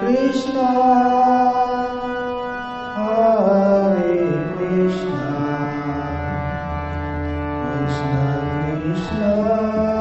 Krishna, Hare Krishna, Krishna Krishna,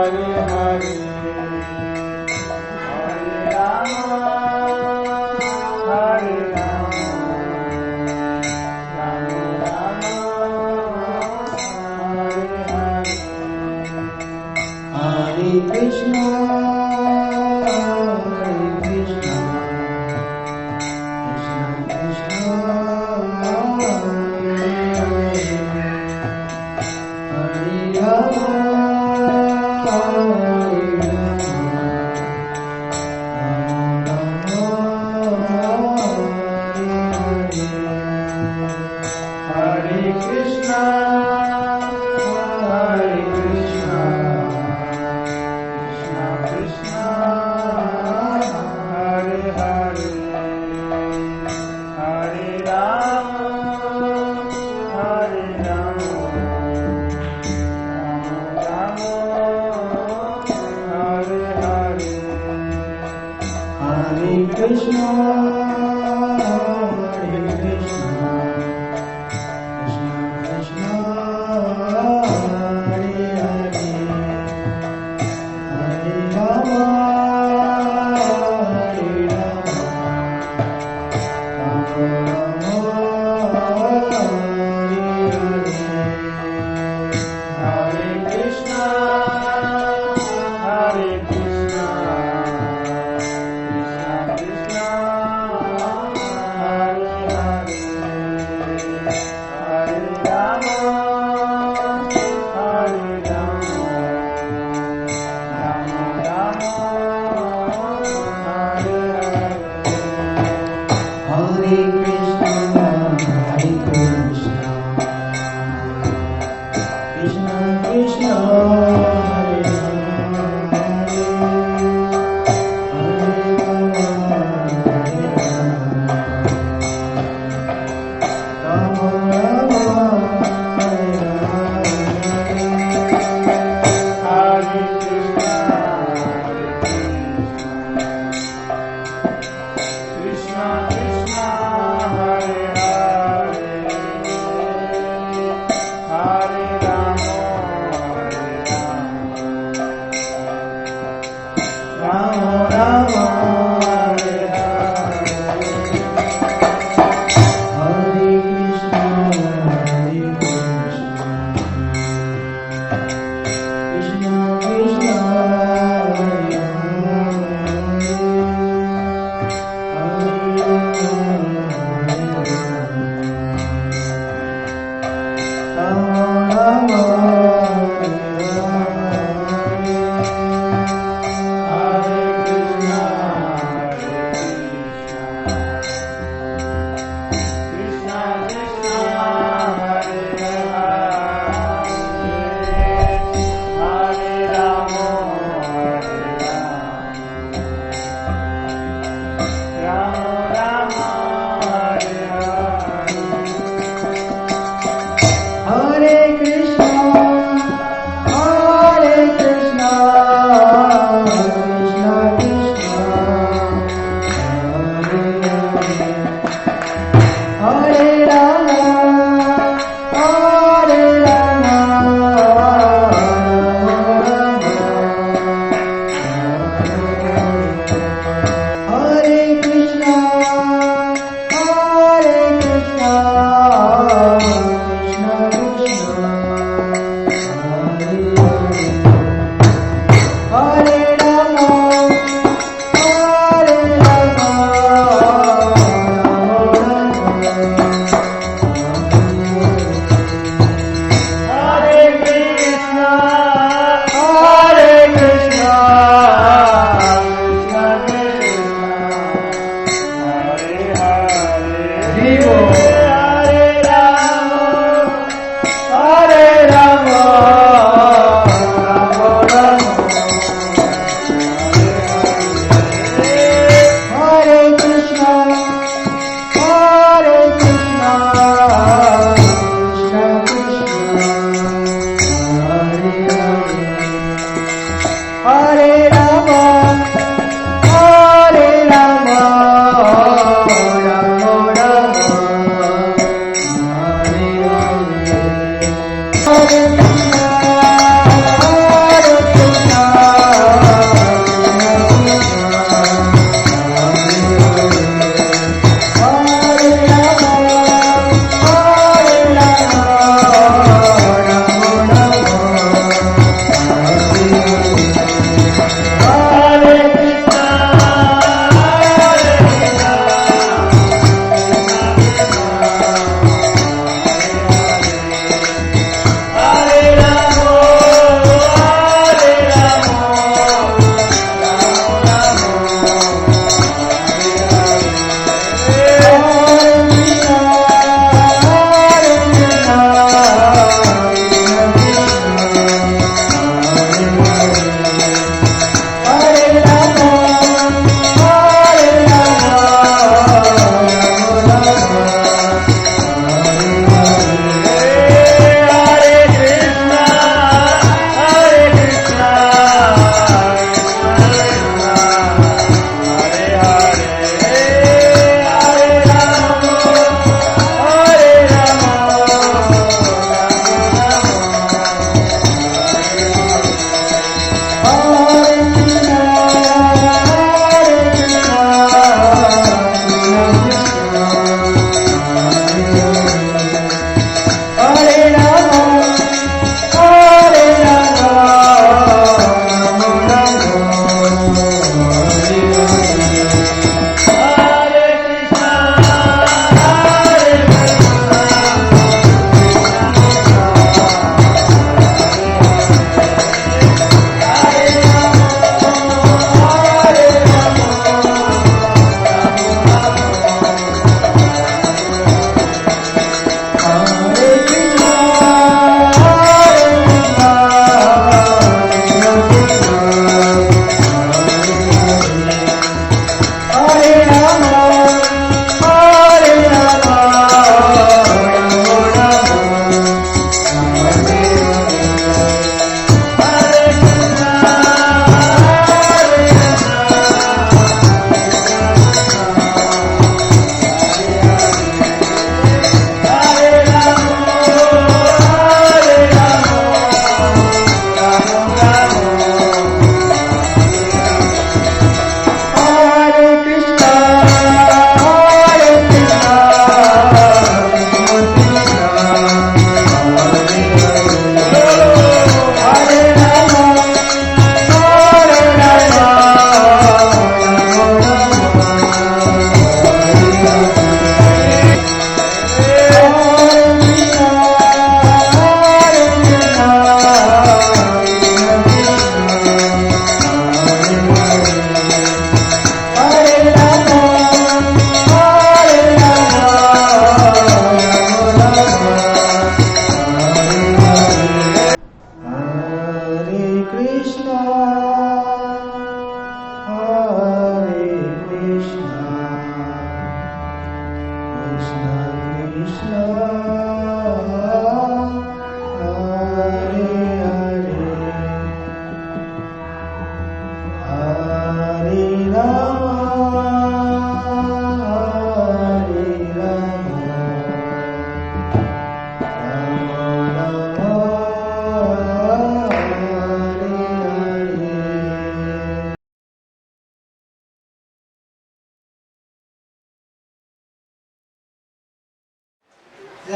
Hare Hare, Hare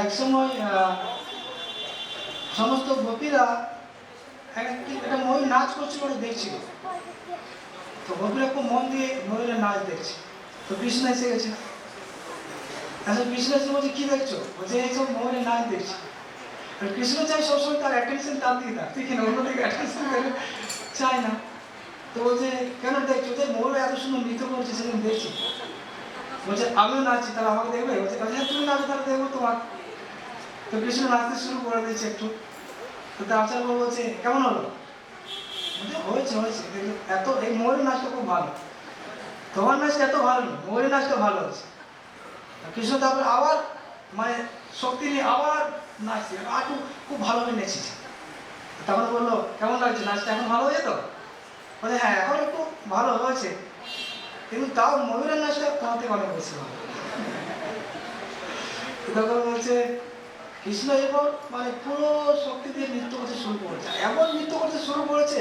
এক সময় সমস্ত গোপীরা একটা ময়ূর নাচ করছিল ওরা দেখছিল। তো গোপীরা খুব মন দিয়ে ময়ূরের নাচ দেখছে। তো কৃষ্ণ এসে গেছে। আসলে কৃষ্ণ এসে বলছে কি দেখছো? বলছে এইসব ময়ূরের নাচ দেখছি। আর কৃষ্ণ চাই সবসময় তার অ্যাটেনশন তার দিকে থাক, ঠিক না? অন্যদিকে অ্যাটেনশন চায় না। তো বলছে কেন দেখছো? যে ময়ূর এত সুন্দর নৃত্য করছে সেদিন দেখছি। বলছে আমিও নাচছি, তাহলে আমাকে দেখবে? বলছে হ্যাঁ তুমি নাচো, তাহলে দেখবো তোমার। তো কৃষ্ণ নাচতে শুরু করে দিয়েছে একটু। তো তার আচার্য বলছে কেমন হলো? হয়েছে হয়েছে, এত এই ময়ূরের নাচটা খুব ভালো। তোমার নাচটা এত ভালো না, ময়ূরের নাচটা ভালো হচ্ছে। কৃষ্ণ তারপরে আবার মানে শক্তি নিয়ে আবার নাচছে, আর খুব ভালোভাবে নেচেছে। তখন বললো কেমন লাগছে নাচটা, এখন ভালো হয়েছে তো? বলে হ্যাঁ এখন একটু ভালো হয়েছে, কিন্তু তাও ময়ূরের নাচটা তোমার থেকে অনেক বেশি ভালো। তখন বলছে কৃষ্ণ এবার মানে পুরো শক্তি দিয়ে নৃত্য করতে শুরু করেছে, এমন নৃত্য করতে শুরু করেছে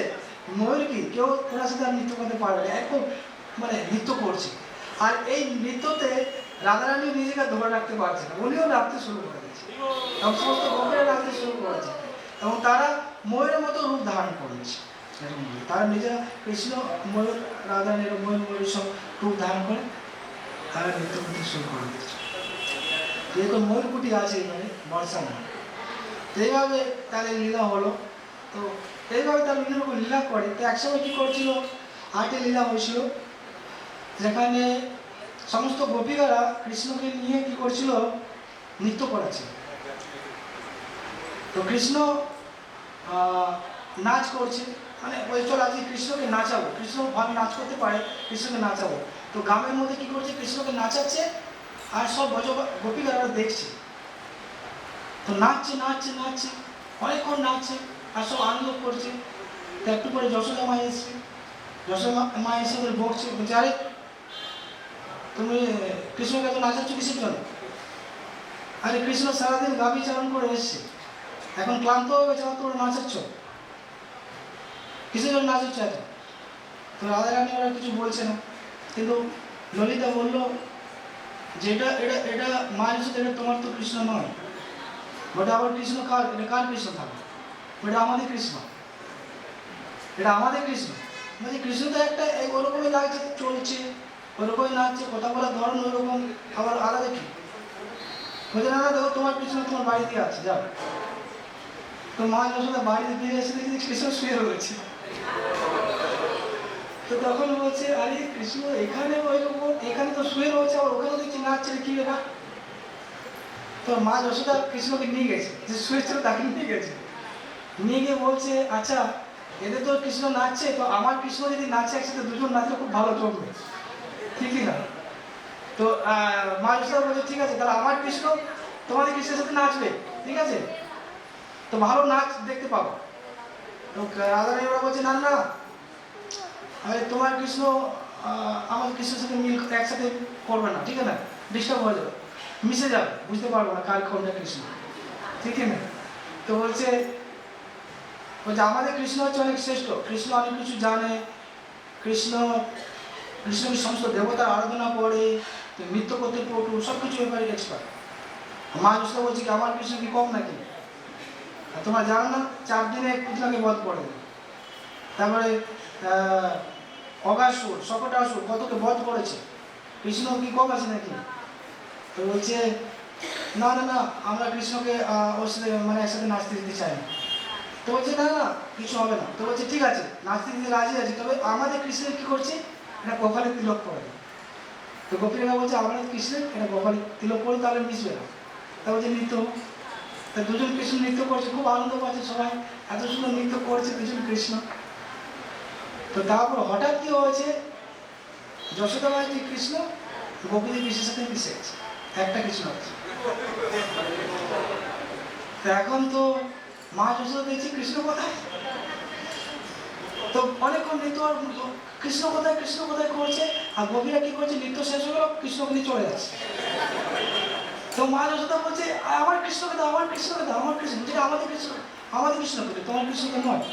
ময়ূর কি কেউ ওনার সাথে আর নৃত্য করতে পারবে না, একদম মানে নৃত্য করছে। আর এই নৃত্যতে রাধারানী নিজেকে ধরে রাখতে পারছে না, উনিও নাচতে শুরু করে দিয়েছে এবং সমস্ত গোপীরা নাচতে শুরু করেছে এবং তারা ময়ূরের মতো রূপ ধারণ করেছে। তারা নিজেরা কৃষ্ণ ময়ূর রাধারানীর ময়ূর সব রূপ ধারণ করে তারা নৃত্য করতে শুরু করে দিয়েছে। যেরকম ময়ূরকুটি আছে এখানে বর্ষানা, তো এইভাবে তাদের লীলা হলো। তো এইভাবে তারা বিভিন্ন রকম লীলা করে। তো একসময় কী করছিল, আটে লীলা হয়েছিল যেখানে সমস্ত গোপীরা কৃষ্ণকে নিয়ে কী করছিল, নৃত্য করাচ্ছে। তো কৃষ্ণ নাচ করছে, মানে ওই চল আজকে কৃষ্ণকে নাচাবো, কৃষ্ণ ভালো নাচ করতে পারে, কৃষ্ণকে নাচাবো। তো গ্রামের মধ্যে কী করছে, কৃষ্ণকে নাচাচ্ছে আর সব গোপীরা দেখছে। তো নাচছে নাচছে নাচছে অনেকক্ষণ নাচছে আর সব আনন্দ করছে। তো একটু পরে যশোদা মা এসছে, যশোদা মা এসে ওদের বকছে, বলছে আরে তুমি কৃষ্ণকে এত নাচাচ্ছ কিসের জন্য? আরে কৃষ্ণ সারাদিন গাভী চারণ করে এসছে, এখন ক্লান্ত হয়ে গেছে, তোমরা নাচাচ্ছ কিসের জন্য নাচাচ্ছ এত? তো রাধারানী ওরা কিছু বলছে না, কিন্তু ললিতা বললো যে এটা এটা এটা মায়ের সাথে, এটা তোমার তো কৃষ্ণ নয়, ওটা আবার কৃষ্ণ কার? এটা কার কৃষ্ণ থাকবে? ওটা আমাদের কৃষ্ণ, এটা আমাদের কৃষ্ণ। মানে কৃষ্ণ তো একটা ওরকমই লাগছে, চলছে ওরকমই নাচছে, কথা বলার ধরন ওরকম, আবার আলাদা কি? বলছে না না দেখো তোমার কৃষ্ণ তোমার বাড়িতে আছে, যাও। তো মা যশোদা বাড়িতে ফিরে এসে দেখি কৃষ্ণ শুয়ে রয়েছে। তো তখন বলছে আরে কৃষ্ণ এখানে ওই রকম, এখানে তো শুয়ে রয়েছে, আবার ওখানে দেখছি নাচছে, কি ব্যাপার? তো মা যশোদা কৃষ্ণকে নিয়ে গেছে, যে শুয়েছিল তাকে নিয়ে গেছে, নিয়ে গিয়ে বলছে আচ্ছা এদের তো কৃষ্ণ নাচছে, তো আমার কৃষ্ণ যদি নাচে একসাথে, দুজন নাচলে খুব ভালো চলবে, ঠিকই না? তো মা যশোদা বলছে ঠিক আছে, তাহলে আমার কৃষ্ণ তোমাদের কৃষ্ণের সাথে নাচবে, ঠিক আছে, তো ভালো নাচ দেখতে পাবো। তো রাধারানী ওরা বলছে না না, আরে তোমার কৃষ্ণ আমার কৃষ্ণের সাথে মিল একসাথে করবে না, ঠিক আছে না, ডিস্টার্ব হয়ে যাবে, মিশে যাবে, বুঝতে পারবো না কার কোনটা কৃষ্ণ, ঠিক না? তো বলছে আমাদের কৃষ্ণ হচ্ছে অনেক শ্রেষ্ঠ, কৃষ্ণ অনেক কিছু জানে, কৃষ্ণ কৃষ্ণকে সমস্ত দেবতার আরাধনা করে, নৃত্য করতে পটু, সব কিছু ব্যাপারে এক্সপার্ট। মা যশোদা বলছে কি আমার কৃষ্ণ কি কম নাকি? আর তোমরা জানো না 4 দিনে পুতলাকে বধ করে দেবে, তারপরে অগাসুর শকটাসুর কতকে বধ করেছে, কৃষ্ণ কি কম আছে নাকি? তো বলছে না না না আমরা কৃষ্ণকে ওর সাথে মানে একসাথে নাচতে দিতে চাই না। তো বলছে না না কিছু হবে না। তো বলছে ঠিক আছে নাচতে দিতে রাজি আছে, তবে আমাদের কৃষ্ণের কী করছে, এটা কপালে তিলক করে। তো গোপীরা বলছে আমাদের কৃষ্ণের এটা কপালে তিলক করে, তাহলে মিশবে না। তা বলছে নৃত্য, তা দুজন কৃষ্ণ নৃত্য করছে, খুব আনন্দ পাচ্ছে সবাই, এত সুন্দর নৃত্য করছে দুজন কৃষ্ণ। তো তারপর হঠাৎ কি হয়েছে, যশোদা মায়ের যে কৃষ্ণ গোপীদের কৃষ্ণের সাথে মিশে গেছে, একটা কৃষ্ণ হচ্ছে। তো এখন তো মা যশোদা দেখছি কৃষ্ণ কোথায়, তো অনেকক্ষণ নৃত্য আর কৃষ্ণ কোথায় করছে, আর গোপীরা কি করছে, নৃত্য শেষ হয়ে গেল, কৃষ্ণকে নিয়ে চলে যাচ্ছে। তো মা যশোদা বলছে আমার কৃষ্ণকে দাও, আমার কৃষ্ণকে দাও, আমার কৃষ্ণ, যেটা আমাদের কৃষ্ণ, আমাদের কৃষ্ণকে, তোমার কৃষ্ণকে নয়।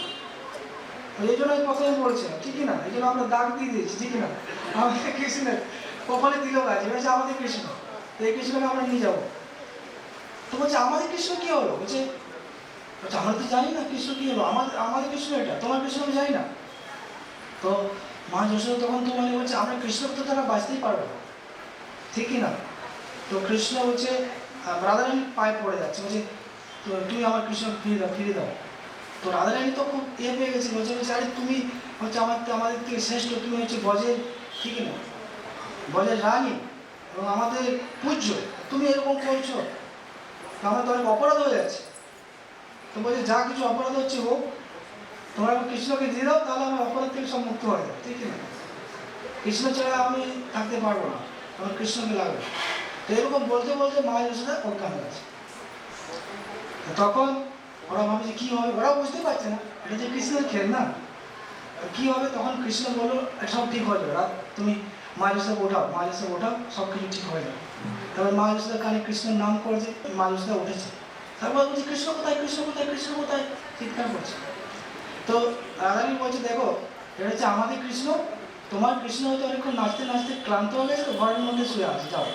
এই জন্য আমি প্রথমে বলছিলাম, ঠিকই না, এই জন্য আমরা দাগ দিয়ে দিয়েছি, ঠিকই না, আমাদের কৃষ্ণের কপালে দিল গাছ, বলছে আমাদের কৃষ্ণ, তো এই কৃষ্ণকে আমরা নিয়ে যাবো। তো বলছে আমাদের কৃষ্ণ কি হলো, বলছে আমরা তো জানি না কৃষ্ণ কি হলো, আমাদের কৃষ্ণ এটা, তোমার কৃষ্ণ আমি জানি না। তো মা যশোদা তখন তো মানে বলছে আমরা কৃষ্ণকে তো তারা বাঁচতেই পারবে না, ঠিকই না। তো কৃষ্ণ হচ্ছে রাধারানী পায়ে পড়ে যাচ্ছে, বলছে তো তুই আমার কৃষ্ণকে ফিরে দাও। তো রাধারানী তো খুব পেয়ে গেছে, বলছে আরে তুমি হচ্ছে আমাদের থেকে শ্রেষ্ঠ, তুমি হচ্ছে ব্রজের, ঠিকই না, ব্রজের রানী এবং আমাদের পূজ্য, তুমি এরকম করছো, আমার তো অনেক অপরাধ হয়ে যাচ্ছে। তো বলছে যা কিছু অপরাধ হচ্ছে হোক, তোমরা কৃষ্ণকে দিয়ে দাও, তাহলে আমার অপরাধ থেকে সব মুক্ত হয়ে যাবে, ঠিক না, কৃষ্ণ ছাড়া আমি থাকতে পারবো না, আমার কৃষ্ণকে লাগবে। তো এরকম বলতে বলতে মা যশোদা অজ্ঞান হয়ে গেছে। তখন ওরা ভাবে যে কী হবে, ওরাও বুঝতে পারছে না, এটা যে কৃষ্ণের খেল না, কী হবে। তখন কৃষ্ণ বললো সব ঠিক হয়ে যাবে, তুমি মা যশোদাকে ওঠাও, সব কিছু ঠিক হয়ে যাবে। তারপর মা যশোদার কানে কৃষ্ণের নাম করেছে, মা যশোদা উঠেছে, তারপর বলছে কৃষ্ণ কোথায়, কৃষ্ণ কোথায়, কৃষ্ণ কোথায়, চিৎকার করছে। তো রাধারানী বলছে দেখো এটা হচ্ছে আমাদের কৃষ্ণ, তোমার কৃষ্ণ হয়তো অনেকক্ষণ নাচতে নাচতে ক্লান্ত হয়ে গেছে, তো ঘরের মধ্যে শুয়ে আছে, যাও,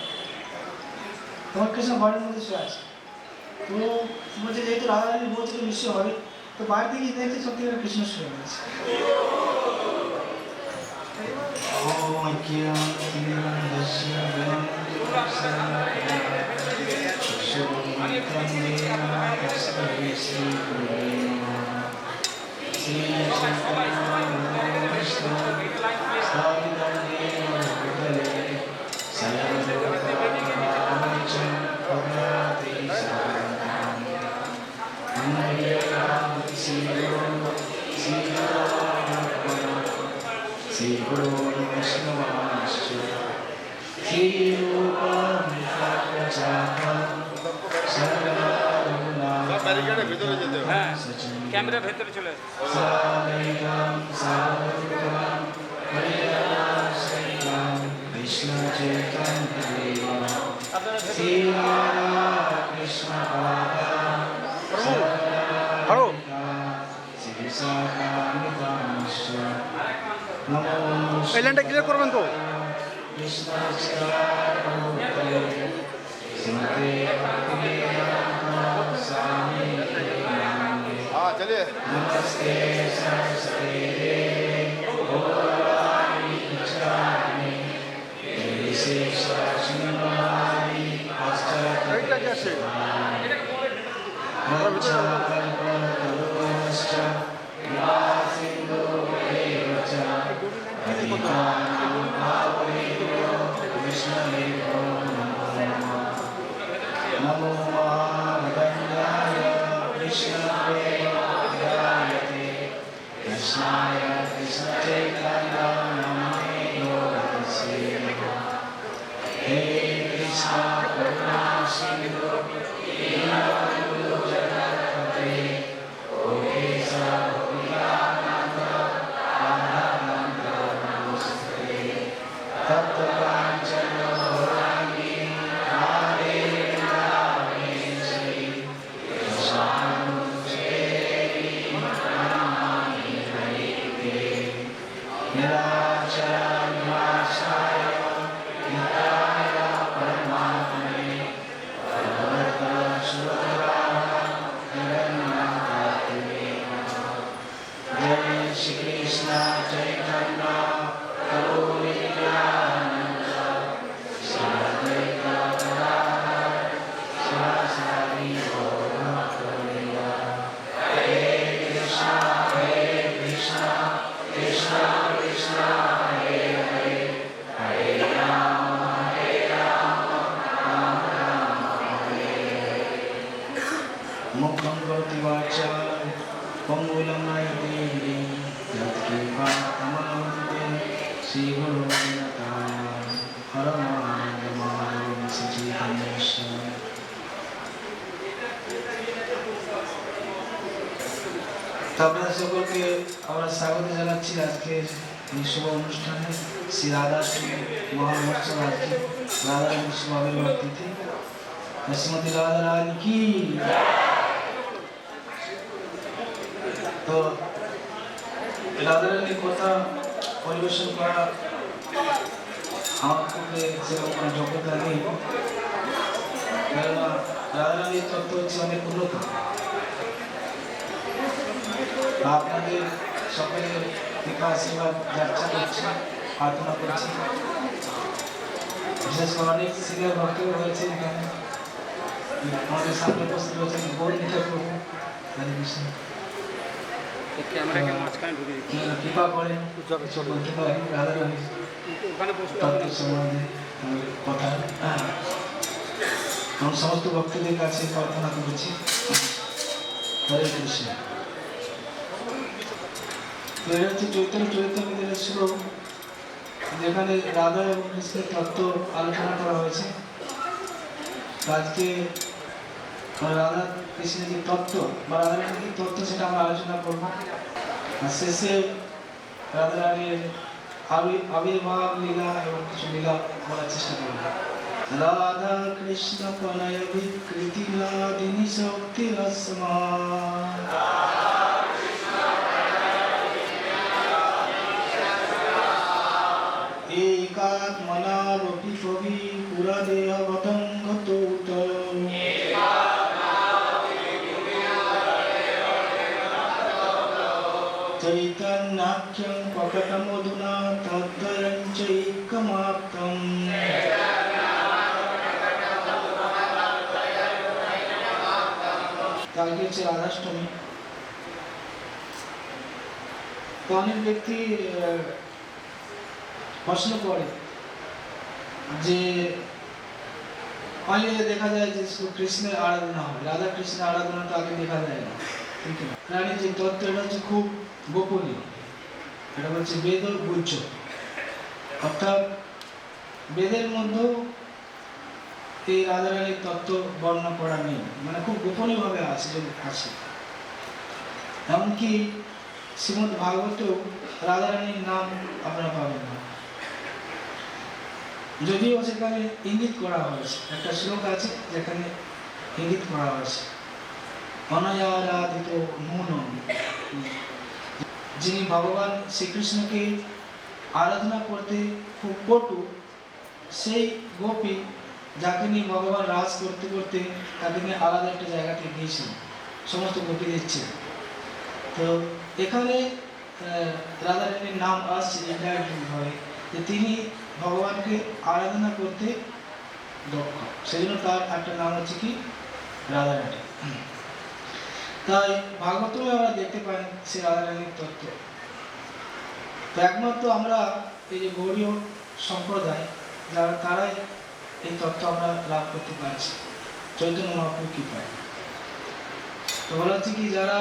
তোমার কৃষ্ণ ঘরের মধ্যে শুয়ে আছে। তো বলছে যেহেতু রাধারানী বলছে তো নিশ্চয় হবে, তো বাইরে থেকে দেখছে সত্যি করে কৃষ্ণ শুয়ে গেছে। ক্যামেরা ভেতরে চলে এই লাইনটা ক্লিয়ার করবেন তো। हाँ चलिए এইটা কি আছে? আপনাদের সকলকে আমরা স্বাগত জানাচ্ছি আজকে এই শুভ অনুষ্ঠানে শ্রী রাধাষ্টমী মহামহোৎসব আজকে রাধারানী শুভ আবির্ভাব তিথি শ্রীমতী রাধারানী কি। তো রাধারানীর কথা পরিবেশন করা আমার পক্ষে সেরকম কোনো যোগ্যতা নেই, কেননা রাধারানীর তত্ত্ব হচ্ছে অনেক উন্নত। আপনাদের সকলের কৃপা আশীর্বাদ যাত্রা করছি, প্রার্থনা করছি। বিশেষ করে অনেক সিনিয়র ভক্তরা রয়েছে এখানে, আমাদের সামনে উপস্থিত রয়েছেন গৌরীতা প্রভু, হরে কৃষ্ণ। ক্যামেরাকে মাঝখানে ঢুকে দিচ্ছি। কৃপা করেন বলতে পারি রাধারানীর ওখানে বসলে তত্ত্বের সম্বন্ধে কথা এবং সমস্ত ভক্তদের কাছে প্রার্থনা করেছি। হরে কৃষ্ণ। এটা হচ্ছে চৈতন্য চরিতামৃতের শ্লোক, যেখানে রাধা এবং কৃষ্ণের তত্ত্ব আলোচনা করা হয়েছে। আজকে রাধা কৃষ্ণের যে তত্ত্ব বা রাধারানীর যে তত্ত্ব সেটা আমরা আলোচনা করবো। আর শেষে রাধারানীর আবির্ভাব লীলা এবং কিছু লীলা বলার চেষ্টা করবো। রাধা কৃষ্ণ প্রণয় বিকৃতি লাদিনী শক্তি রসমা एकात्मनावपि कवि पुरदेहवतङ्गतोत चैतन्याख्यं प्रकटमधुना तद्वयं चैकमाप्तम् কালকে হচ্ছে রাধাষ্টমী। তো অনেক ব্যক্তি প্রশ্ন করে যে অনেক দেখা যায় যে কৃষ্ণের আরাধনা হয়, রাধা কৃষ্ণের আরাধনা তো আগে দেখা যায় না, ঠিক না? রানীর যে তত্ত্ব এটা হচ্ছে খুব গোপনীয়, এটা হচ্ছে বেদ গুহ্য, অর্থাৎ বেদের মধ্যেও এই রাধারানীর তত্ত্ব বর্ণনা করা নেই, মানে খুব গোপনীয়ভাবে আছে। এমনকি শ্রীমদ্ ভাগবতেও রাধারানীর নাম আপনারা পাবেন না, যদিও সেখানে ইঙ্গিত করা হয়েছে। একটা শ্লোক আছে যেখানে ইঙ্গিত করা হয়েছে অনায়ারাধিত নুনম, যিনি ভগবান শ্রীকৃষ্ণকে আরাধনা করতে খুব পটু, সেই গোপী যাকে নিয়ে ভগবান রাজ করতে করতে তাকে নিয়ে আলাদা একটা জায়গাতে গিয়েছিলেন সমস্ত গোপীদের চেয়ে। তো এখানে রাধারানীর নাম আসছে ইনডাইরেক্টভাবে যে তিনি ভগবানকে আরাধনা করতে দক্ষ, সেই জন্য তার একটা নাম হচ্ছে কি রাধারানী। তাই ভাগবতমে আমরা দেখতে পাই সে রাধারানীর তত্ত্ব। তো একমাত্র আমরা এই যে গৌড়ীয় সম্প্রদায় যারা, তারাই এই তত্ত্ব আমরা লাভ করতে পারছি চৈতন্য মহাপ্রভুর কৃপায়। তো বলা হচ্ছে কি যারা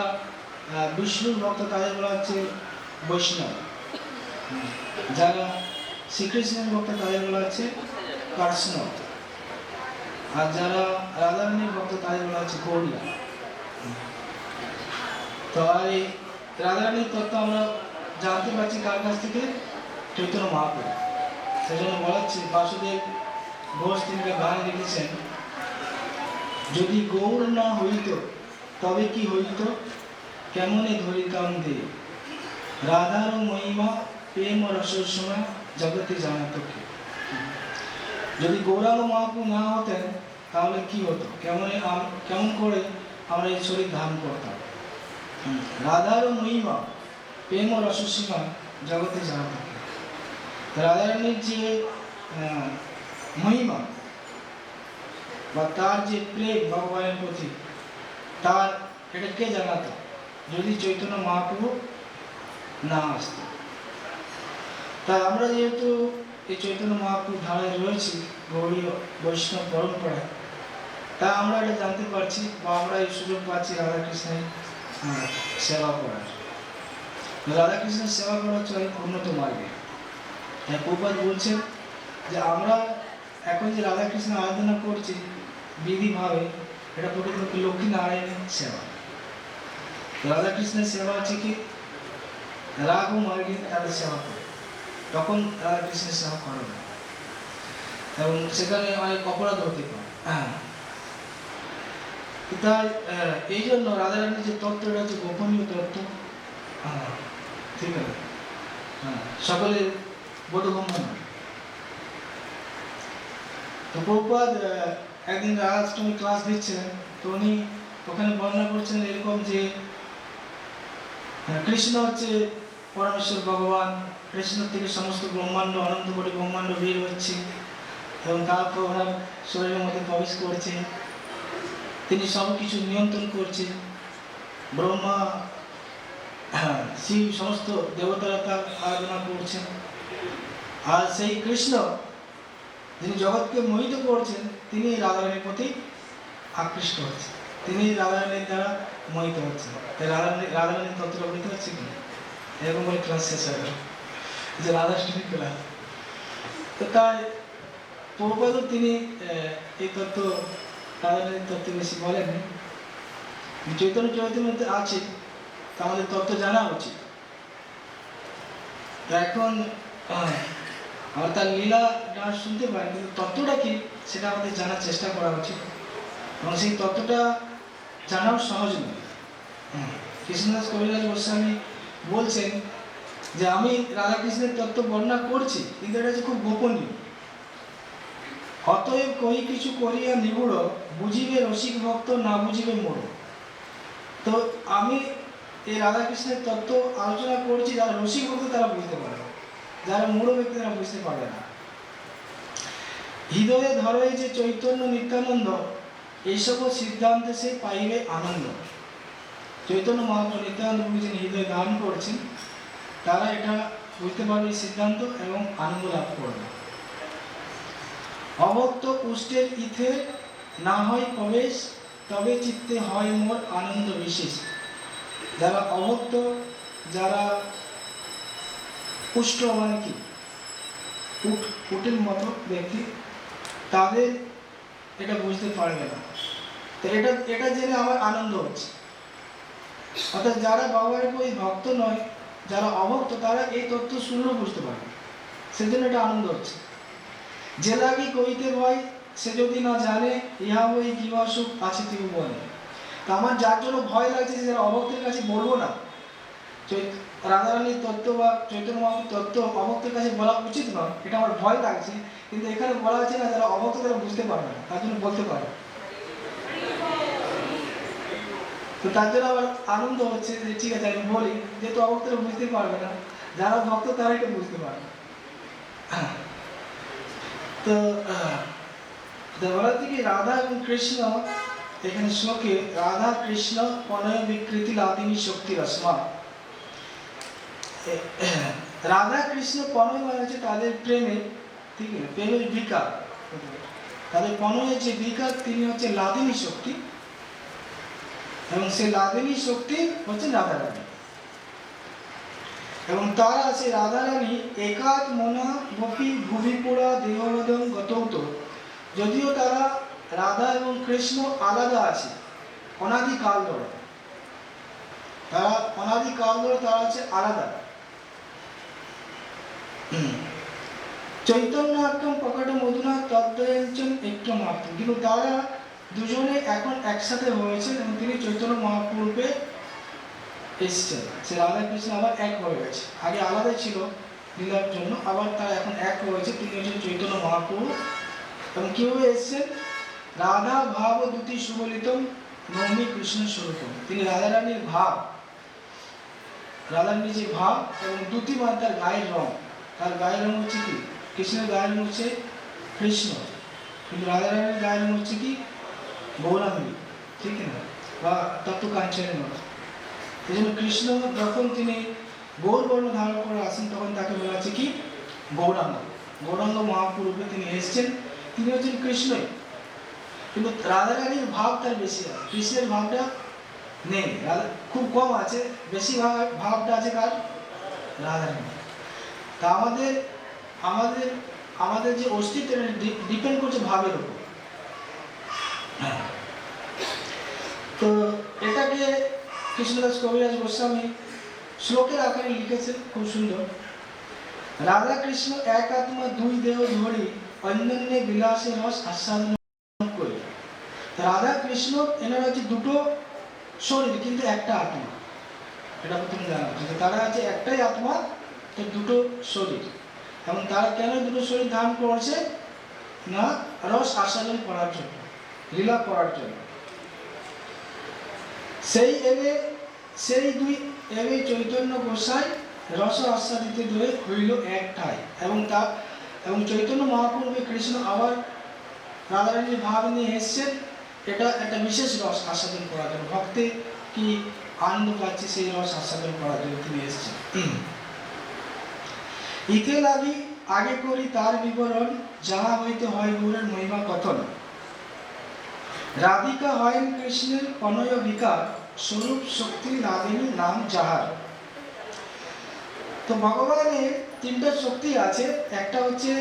বিষ্ণুর ভক্ত তাদের বলা হচ্ছে বৈষ্ণব, যারা শ্রীকৃষ্ণের ভক্ত তাদের বলা হচ্ছে কৃষ্ণ, আর যারা রাধারানীর ভক্ত তাদের বলা হচ্ছে গৌড়িয়া। তো এই রাধারানীর তত্ত্ব আমরা জানতে পারছি কার কাছ থেকে? চৈতন্য মহাপ্রভু। সেই জন্য বলা হচ্ছে বাসুদেব ঘোষ তিনি গান লিখেছেন, যদি গৌর না হইত তবে কি হইত, কেমনে ধরিতাম দে রাধার মহিমা প্রেম রসের সময় জগতে জানাত কে। যদি গৌরাঙ্গ মহাপ্রভু না হতেন তাহলে কি হতো, কেমন করে আমরা এই শরীর ধারণ করতাম। রাধার মহিমা প্রেম রসের সময় জগতে জানাত কে। রাধারানীর যে মহিমা বা তার যে প্রেম ভগবানের প্রতি, তার এটা কে জানাতো যদি চৈতন্য মহাপ্রভু না আসত। তাই আমরা যেহেতু এই চৈতন্য মহাপ্রভু ধারায় রয়েছি গৌড়ীয় বৈষ্ণব পরম্পরায়, তাই আমরা এটা জানতে পারছি বা আমরা এই সুযোগ পাচ্ছি রাধাকৃষ্ণের সেবা করার। রাধাকৃষ্ণের সেবা করা হচ্ছে অনেক উন্নত মার্গে। তাই প্রভুপাদ বলছেন যে আমরা এখন যে রাধাকৃষ্ণের আরাধনা করছি বিধিভাবে, এটা প্রকৃতপক্ষে লক্ষ্মী নারায়ণের সেবা। রাধা কৃষ্ণের সেবা হচ্ছে কি রাগ ও মার্গে তাদের সেবা করে, তখন রাধা কৃষ্ণের সেবা করো না, এবং সেখানে অনেক অপরাধ হতে পারে। তাই এই জন্য রাধারানীর যে তত্ত্বটা হচ্ছে গোপনীয় তত্ত্ব, ঠিক আছে, সকলের বোধগম্য নয়। তো প্রভুপাদ একদিন রাধাষ্টমী ক্লাস দিচ্ছিলেন, তো উনি ওখানে বর্ণনা করছিলেন এরকম যে কৃষ্ণ হচ্ছে পরমেশ্বর ভগবান, কৃষ্ণ থেকে সমস্ত ব্রহ্মাণ্ড, অনন্ত কোটি ব্রহ্মাণ্ড বের হচ্ছে এবং তারপর ওনার শরীরের মধ্যে প্রবেশ করছে, তিনি সব কিছু নিয়ন্ত্রণ করছেন, ব্রহ্মা শিব সমস্ত দেবতারা তার আরাধনা করছেন। আর সেই কৃষ্ণ যিনি জগৎকে মোহিত করছেন, তিনি রাধারানীর প্রতি আকৃষ্ট হচ্ছেন, তিনি রাধারানীর দ্বারা মোহিত হচ্ছেন। তাই রাধারানীর তত্ত্বটা বুঝতে পারছি কি, এরকম করে ক্লাস শেষ হয়ে গেল, যে রাধাষ্টমী ক্লাস। তো তাই প্রভুপাদ তিনি এই তত্ত্ব, রাধারানীর তত্ত্ব বেশি বলেননি। চৈতন্য চরিতামৃতে আছে, তা আমাদের তত্ত্ব জানা উচিত। এখন আমরা তার লীলা গান শুনতে পারি, কিন্তু তত্ত্বটা কি সেটা আমাদের জানার চেষ্টা করা উচিত, এবং সেই তত্ত্বটা জানাও সহজ নয়। কৃষ্ণদাস কবিরাজ গোস্বামী বলছেন যে আমি রাধাকৃষ্ণের তত্ত্ব বর্ণনা করছি, কিন্তু এটা হচ্ছে খুব গোপনীয়। অতএব কই কিছু করিয়া নিগুড়, বুঝিবে রসিক ভক্ত, না বুঝিবে মোড়। তো আমি এই রাধাকৃষ্ণের তত্ত্ব আলোচনা করছি, যারা রসিক ভক্ত তারা বুঝতে পারবে, যারা মূঢ় ব্যক্তি তারা বুঝতে পারবে না। হৃদয়ে ধরে যে চৈতন্য নিত্যানন্দ, এইসব সিদ্ধান্তে সে পাইবে আনন্দ। চৈতন্য মহাপ্রভু নিত্যানন্দ যিনি হৃদয়ে ধারণ করছেন, তারা এটা বুঝতে পারবে এই সিদ্ধান্ত এবং আনন্দ লাভ করবে। অভক্ত কুষ্ঠের ইথে না হয় প্রবেশ, তবে চিত্তে হয় মোর আনন্দ বিশেষ। যারা অভক্ত, যারা কুষ্ঠ মানে কি কুটির মতো ব্যক্তি, তাদের এটা বুঝতে পারবে না। তো এটা জেনে আমার আনন্দ হচ্ছে। অর্থাৎ যারা বাবার ওই ভক্ত নয়, যারা অভক্ত, তারা এই তত্ত্ব শুনলেও বুঝতে পারবে, সেজন্য এটা আনন্দ হচ্ছে। যে লাগি কইতে ভয়, সে যদি না জানে, ইহা ওই কিবা সুখ আছে তিনি বলে। তা আমার যার জন্য ভয় লাগছে, যারা অভক্তের কাছে বলবো না, রাধারানীর তত্ত্ব বা চৈতন্য মহাপ্রভুর তত্ত্ব অভক্তের কাছে বলা উচিত নয়, এটা আমার ভয় লাগছে, কিন্তু এখানে বলা আছে না, যারা অভক্ত তারা বুঝতে পারবে না, তার জন্য বলতে পারে। তো তার জন্য আমার আনন্দ হচ্ছে যে ঠিক আছে আমি বলি, যেহেতু অভক্তরা বুঝতে পারবে না, যারা ভক্ত তারা এটা বুঝতে পারবে। তো বলা হচ্ছে কি রাধা এবং কৃষ্ণ এখানে শ্লোকে রাধা কৃষ্ণ প্রণয় বিকৃতি লাদিনী শক্তি রসমা। রাধা কৃষ্ণ প্রণয় মানে হচ্ছে তাদের প্রেমে, ঠিক আছে, প্রেমের বিকার, তাদের প্রণয়ের যে বিকার, তিনি হচ্ছে লাদিনী শক্তি, এবং সেই লাদিনী শক্তি হচ্ছে রাধারানী। এবং তারা আছে রাধারানী একাত মনা বপি ভুবিপুরা দেহরদম গতৌত। যদিও তারা রাধা এবং কৃষ্ণ আলাদা আছে অনাদিকাল ধরে, তারা অনাদিকাল ধরে তারা আছে আলাদা। চৈতন্য একদম প্রকট মধুনা তদ্দয়ঞ্চন একটু মাত্র, কিন্তু তারা দুজনে এখন একসাথে হয়েছে এবং তিনি চৈতন্য মহাপ্রভুরূপে এসছেন। সে রাধা কৃষ্ণ আবার এক হয়ে গেছে, আগে আলাদা ছিল লীলার জন্য, আবার তারা এখন এক হয়েছে, তিনি হচ্ছেন চৈতন্য মহাপ্রভু। এবং কীভাবে এসছেন? রাধা ভাব দুটি সুবলিতম নৌমি কৃষ্ণ স্বরূপম। তিনি রাধারানীর ভাব, রাধারানীর যে ভাব, এবং দুটি মানে তার গায়ের রং, তার গায়ের রং হচ্ছে কি কৃষ্ণের গায়ের রং হচ্ছে কৃষ্ণ, কিন্তু রাধারানীর গায়ের রং হচ্ছে কি গৌরাঙ্গী, ঠিক না, বা তত্ত্ব কাঞ্চনের মতো। এই জন্য কৃষ্ণ যখন তিনি গৌর বর্ণ ধারণ করে আসেন, তখন তাকে বলা হচ্ছে কি গৌরাঙ্গ। গৌরাঙ্গ মহাপুরুষে তিনি এসছেন, তিনি হচ্ছেন কৃষ্ণই, কিন্তু রাধারানীর ভাব তার বেশি আছে, কৃষ্ণের ভাবটা নেই, খুব কম আছে, বেশি ভাবটা আছে কার? রাধারানী। তা আমাদের যে অস্তিত্ব ডিপেন্ড করছে ভাবের উপর। তো এটাকে কৃষ্ণদাস কবিরাজ গোস্বামী শ্লোকের আকারে লিখেছেন, খুব সুন্দর। রাধা কৃষ্ণ এক আত্মা দুই দেহ ধরি অন্যান্য বিলাসের রস আস্বাদন করি। রাধা কৃষ্ণ এনারা হচ্ছে দুটো শরীর কিন্তু একটা আত্মা, এটা তুমি জানা উচিত। তারা আছে একটাই আত্মা, তো দুটো শরীর। এবং তারা কেন দুটো শরীর ধারণ করেছে না, রস আস্বাদন করার জন্য, লীলা করার জন্য। সেই দুই এবে চৈতন্য গোসাই রস আস্বাদিত হইল একটাই। এবং চৈতন্য মহাপ্রভু কৃষ্ণ আবার রাধারানীর ভাব নিয়ে এসছেন, এটা একটা বিশেষ রস আস্বাদন করার জন্য, ভক্তে কি আনন্দ পাচ্ছে সেই রস আস্বাদন করার জন্য তিনি এসছেন। ইতে লাগি আগে করি তার বিবরণ, যাহা হইতে হয় গৌরের মহিমা কথন। রাধিকা হয়েন কৃষ্ণের অনয় বিকার, স্বরূপ শক্তি লাদিনী নাম যাহার। তো ভগবানের তিনটা শক্তি আছে। একটা হচ্ছে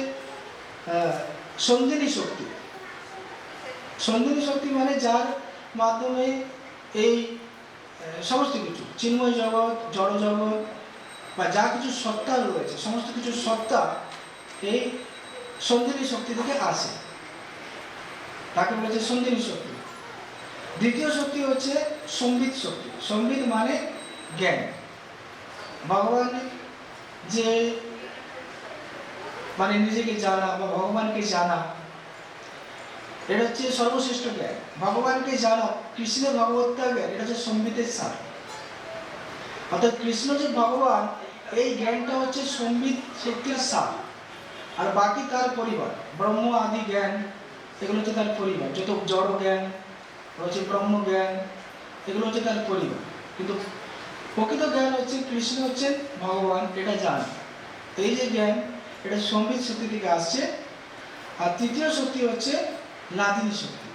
সন্দিনী শক্তি। সন্দিনী শক্তি মানে যার মাধ্যমে এই সমস্ত কিছু চিন্ময় জগৎ, জড় জগৎ বা যা কিছু সত্তা রয়েছে, সমস্ত কিছু সত্তা এই সন্দিনী শক্তি থেকে আসে, তাকে বলেছে সন্দিনী শক্তি। দ্বিতীয় শক্তি হচ্ছে সম্বিত শক্তি। সম্বিত মানে জ্ঞান। ভগবান যে মানে নিজেকে জানা বা ভগবানকে জানা, এটা হচ্ছে সর্বশ্রেষ্ঠ জ্ঞান। ভগবানকে জানা, কৃষ্ণের ভগবত্তা জ্ঞান, এটা হচ্ছে সম্বিতের সার। অর্থাৎ কৃষ্ণ যে ভগবান, এই জ্ঞানটা হচ্ছে সম্বিত শক্তির সার। আর বাকি তার পরিবার, ব্রহ্ম আদি জ্ঞান, এগুলো হচ্ছে তার পরিবার। যত জড় জ্ঞান হচ্ছে ব্রহ্ম জ্ঞান, এগুলো হচ্ছে তার পরিবার। কিন্তু প্রকৃত জ্ঞান হচ্ছে কৃষ্ণ হচ্ছেন ভগবান, এটা জান। এই যে জ্ঞান, এটা সম্বিত শক্তি থেকে আসছে। আর তৃতীয় শক্তি হচ্ছে লাদিনী শক্তি।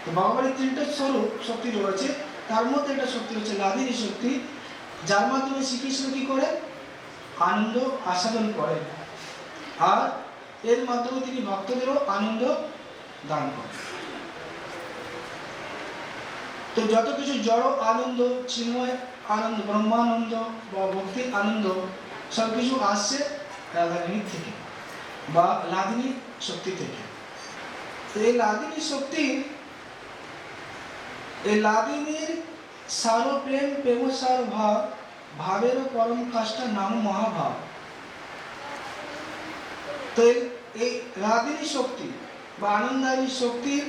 তো ভগবানের তিনটা স্বরূপ শক্তি রয়েছে, তার মধ্যে একটা শক্তি হচ্ছে লাদিনী শক্তি, যার মাধ্যমে শ্রীকৃষ্ণ কি করে আনন্দ আস্বাদন করেন, আর এর মাধ্যমে তিনি ভক্তদেরও আনন্দ দান করেন। তো যত কিছু জড় আনন্দ, চিন্ময় আনন্দ, ব্রহ্মানন্দ বা ভক্তির আনন্দ, সব কিছু আসছে রাধারানীর থেকে বা লাদিনী শক্তি থেকে। তো এই লাদিনী শক্তি, এই লাদিনীর সার প্রেম, প্রেম সার ভাব, ভাবের পরম কাষ্টা নাম মহাভাব। তো এই লাদিনী শক্তি বা আনন্দানী শক্তির